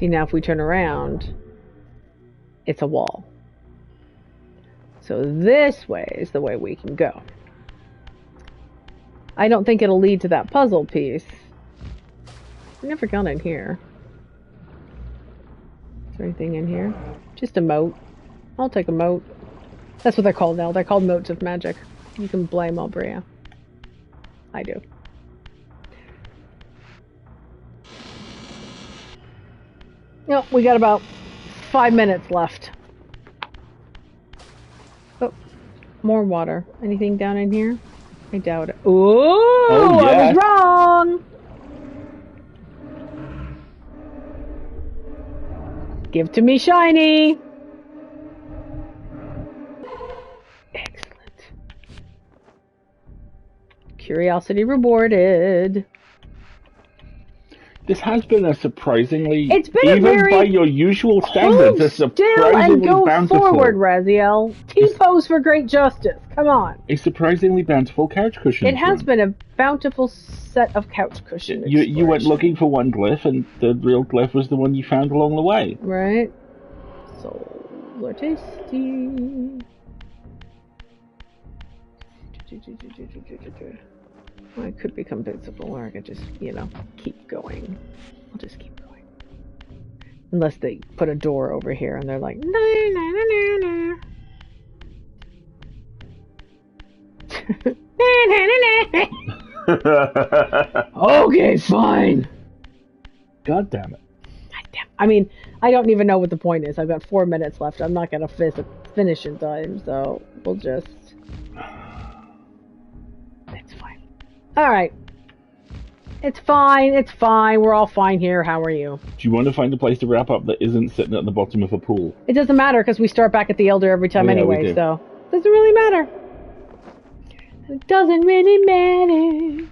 Speaker 1: See, now if we turn around, it's a wall. So this way is the way we can go. I don't think it'll lead to that puzzle piece. I've never gone in here. Is there anything in here? Just a moat. I'll take a moat. That's what they're called now. They're called moats of magic. You can blame Albria. I do. No, we got about 5 minutes left. Oh, more water. Anything down in here? I doubt it. Ooh, oh, yeah. I was wrong! Give to me shiny! Excellent. Curiosity rewarded.
Speaker 3: This has been a surprisingly,
Speaker 1: it's been
Speaker 3: even
Speaker 1: a very
Speaker 3: by your usual standards, a surprisingly
Speaker 1: and go
Speaker 3: bountiful.
Speaker 1: Forward, Raziel. T-pose for great justice. Come on.
Speaker 3: A surprisingly bountiful couch cushion.
Speaker 1: It has been a bountiful set of couch cushions.
Speaker 3: You went looking for one glyph, and the real glyph was the one you found along the way.
Speaker 1: Right. Solar tasty. I could become visible, or I could just, keep going. I'll just keep going. Unless they put a door over here and they're like, no, no, no, no, no. Okay, fine.
Speaker 3: God damn it.
Speaker 1: I mean, I don't even know what the point is. I've got 4 minutes left. I'm not going to finish in time, so we'll just... It's fine. Alright. It's fine, it's fine. We're all fine here. How are you?
Speaker 3: Do you want to find a place to wrap up that isn't sitting at the bottom of a pool?
Speaker 1: It doesn't matter, because we start back at the Elder every time anyway, so... It doesn't really matter. It doesn't really matter.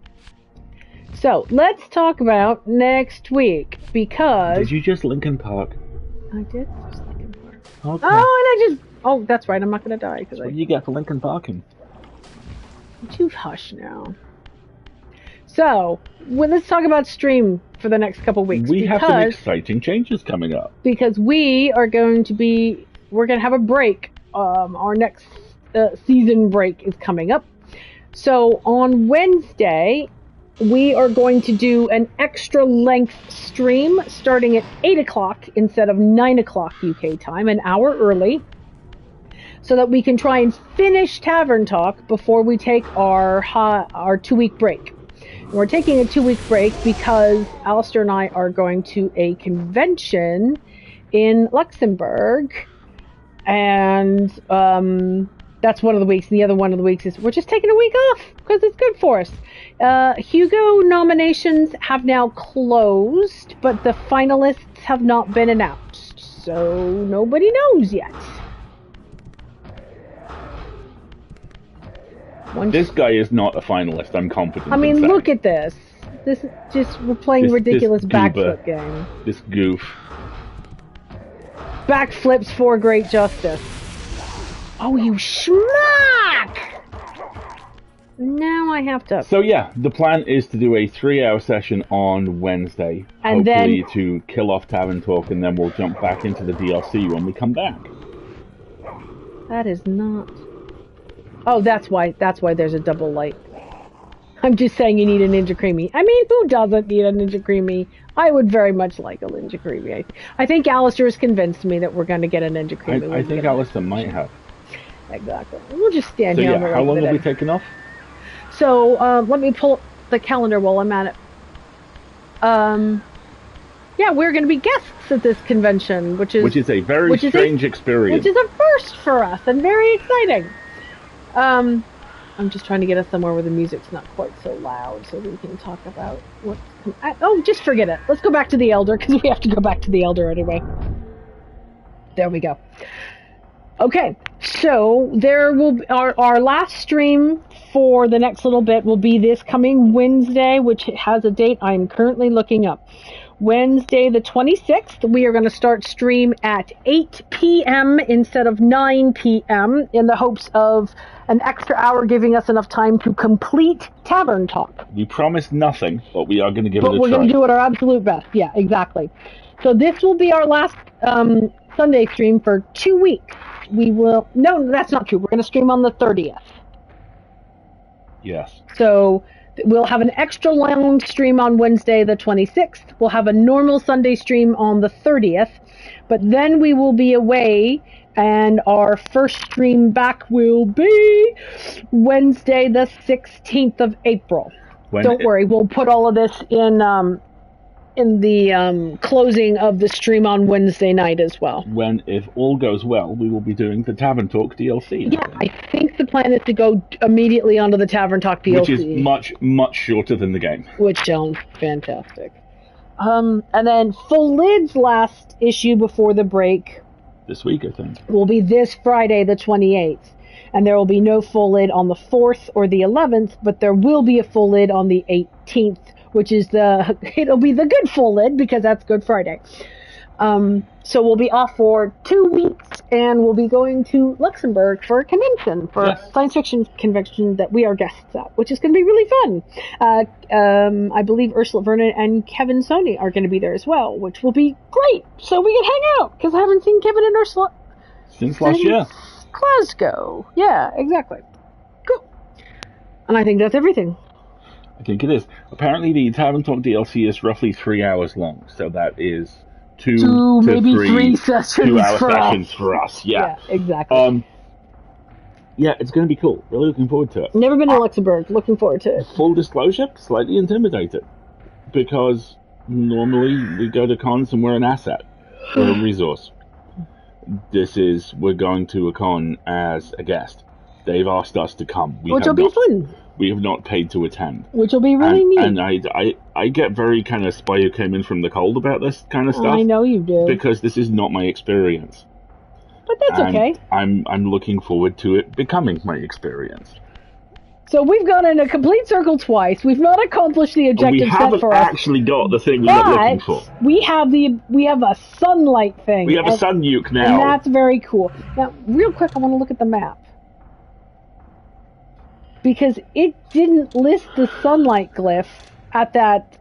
Speaker 1: So, let's talk about next week, because...
Speaker 3: Did you just Linkin Park?
Speaker 1: I did just Linkin Park.
Speaker 3: Okay.
Speaker 1: Oh, and I just... Oh, that's right, I'm not going to die, because
Speaker 3: What do you get for Linkin Parking?
Speaker 1: Would you hush now? So, let's talk about stream for the next couple weeks.
Speaker 3: We have some exciting changes coming up.
Speaker 1: Because we are going to be... We're going to have a break. Our next season break is coming up. So, on Wednesday... We are going to do an extra length stream starting at 8 o'clock instead of 9 o'clock UK time, an hour early, so that we can try and finish Tavern Talk before we take our 2-week break. And we're taking a 2-week break because Alistair and I are going to a convention in Luxembourg, and that's one of the weeks. And the other one of the weeks is we're just taking a week off because it's good for us. Hugo nominations have now closed, but the finalists have not been announced, so nobody knows yet.
Speaker 3: This guy is not a finalist, I'm confident.
Speaker 1: I mean, look at this. This is just, we're playing ridiculous backflip game.
Speaker 3: This goof.
Speaker 1: Backflips for great justice. Oh, you schmuck! Now I have to...
Speaker 3: So yeah, the plan is to do a 3-hour session on Wednesday.
Speaker 1: And
Speaker 3: hopefully to kill off Tavern Talk, and then we'll jump back into the DLC when we come back.
Speaker 1: That is not... Oh, that's why there's a double light. I'm just saying you need a Ninja Creamy. I mean, who doesn't need a Ninja Creamy? I would very much like a Ninja Creamy. I think Alistair has convinced me that we're going to get a Ninja Creamy.
Speaker 3: I think Alistair might have.
Speaker 1: Exactly. We'll just stand here.
Speaker 3: Yeah, how long are we taking off?
Speaker 1: So let me pull up the calendar while I'm at it. Yeah, we're going to be guests at this convention, which is
Speaker 3: a very strange experience.
Speaker 1: Which is a first for us and very exciting. I'm just trying to get us somewhere where the music's not quite so loud so we can talk about what's... Oh, just forget it. Let's go back to the Elder, because we have to go back to the Elder anyway. There we go. Okay, so there will be our last stream for the next little bit will be this coming Wednesday, which has a date I'm currently looking up. Wednesday the 26th, we are going to start stream at 8 p.m. instead of 9 p.m. in the hopes of an extra hour giving us enough time to complete Tavern Talk.
Speaker 3: We promised nothing, but we are going to give it a try.
Speaker 1: But we're going to do it our absolute best. Yeah, exactly. So this will be our last Sunday stream for 2 weeks. We will... No, that's not true. We're going to stream on the 30th.
Speaker 3: Yes.
Speaker 1: So... we'll have an extra long stream on Wednesday the 26th. We'll have a normal Sunday stream on the 30th. But then we will be away, and our first stream back will be Wednesday the 16th of April. Don't worry, we'll put all of this in the closing of the stream on Wednesday night as well.
Speaker 3: When, if all goes well, we will be doing the Tavern Talk DLC.
Speaker 1: Yeah, I think the plan is to go immediately onto the Tavern Talk DLC.
Speaker 3: Which is much, much shorter than the game.
Speaker 1: Which sounds fantastic. And then Full Lid's last issue before the break...
Speaker 3: this week, I think.
Speaker 1: ...will be this Friday, the 28th. And there will be no Full Lid on the 4th or the 11th, but there will be a Full Lid on the 18th. Which is it'll be the good Full Lid because that's Good Friday. So we'll be off for 2 weeks and we'll be going to Luxembourg for a convention, for a science fiction convention that we are guests at, which is going to be really fun. I believe Ursula Vernon and Kevin Sony are going to be there as well, which will be great. So we can hang out because I haven't seen Kevin and Ursula
Speaker 3: since last year.
Speaker 1: Glasgow. Yeah, exactly. Cool. And I think that's everything.
Speaker 3: I think it is. Apparently, the Tavern Talk DLC is roughly 3 hours long, so that is two to
Speaker 1: maybe three sessions
Speaker 3: 2 hour sessions for us. Yeah,
Speaker 1: exactly.
Speaker 3: Yeah, it's going to be cool. Really looking forward to it.
Speaker 1: Never been to Luxembourg. Looking forward to it.
Speaker 3: Full disclosure, slightly intimidated, because normally we go to cons and we're an asset or a resource. We're going to a con as a guest. They've asked us to come.
Speaker 1: Which will be fun.
Speaker 3: We have not paid to attend.
Speaker 1: Which will be really neat.
Speaker 3: And I get very kind of spy who came in from the cold about this kind of stuff.
Speaker 1: I know you do.
Speaker 3: Because this is not my experience.
Speaker 1: But that's okay.
Speaker 3: I'm looking forward to it becoming my experience.
Speaker 1: So we've gone in a complete circle twice. We've not accomplished the objective set for us.
Speaker 3: We haven't actually got the thing we were looking for.
Speaker 1: We have a sunlight thing.
Speaker 3: We have a sun nuke now.
Speaker 1: And that's very cool. Now, real quick, I want to look at the map. Because it didn't list the sunlight glyph at that,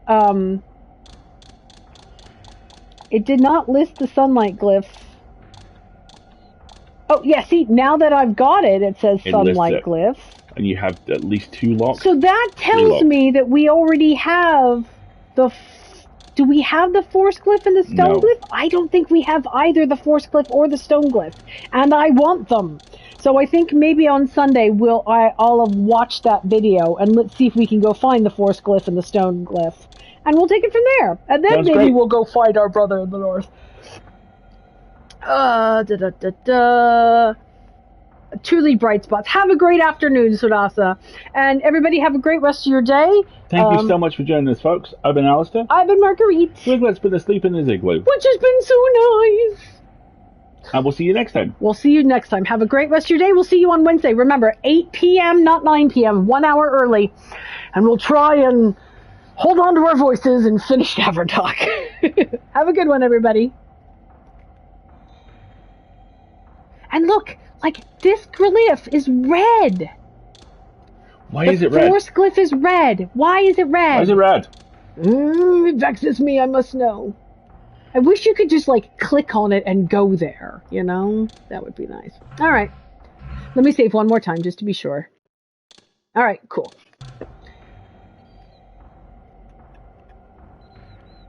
Speaker 1: it did not list the sunlight glyph. Oh, yeah, see, now that I've got it, it says sunlight glyph.
Speaker 3: And you have at least 2 locks?
Speaker 1: So that tells me that we already have do we have the force glyph and the stone glyph? I don't think we have either the force glyph or the stone glyph. And I want them. So I think maybe on Sunday I'll have watched that video and let's see if we can go find the force glyph and the stone glyph. And we'll take it from there. And then maybe we'll go find our brother in the north. Truly bright spots. Have a great afternoon, Sudasa. And everybody have a great rest of your day.
Speaker 3: Thank you so much for joining us, folks. I've been Alistair.
Speaker 1: I've been Marguerite.
Speaker 3: Wiglet's been asleep in his igloo.
Speaker 1: Which has been so nice.
Speaker 3: And we'll see you next time.
Speaker 1: We'll see you next time. Have a great rest of your day. We'll see you on Wednesday. Remember, 8 p.m., not 9 p.m., 1 hour early. And we'll try and hold on to our voices and finish Tavern Talk. Have a good one, everybody. And look, this glyph is red.
Speaker 3: Why is it red?
Speaker 1: The force glyph is red. Why is it red?
Speaker 3: Why is it red?
Speaker 1: It vexes me, I must know. I wish you could just, click on it and go there, you know? That would be nice. All right. Let me save one more time just to be sure. All right, cool.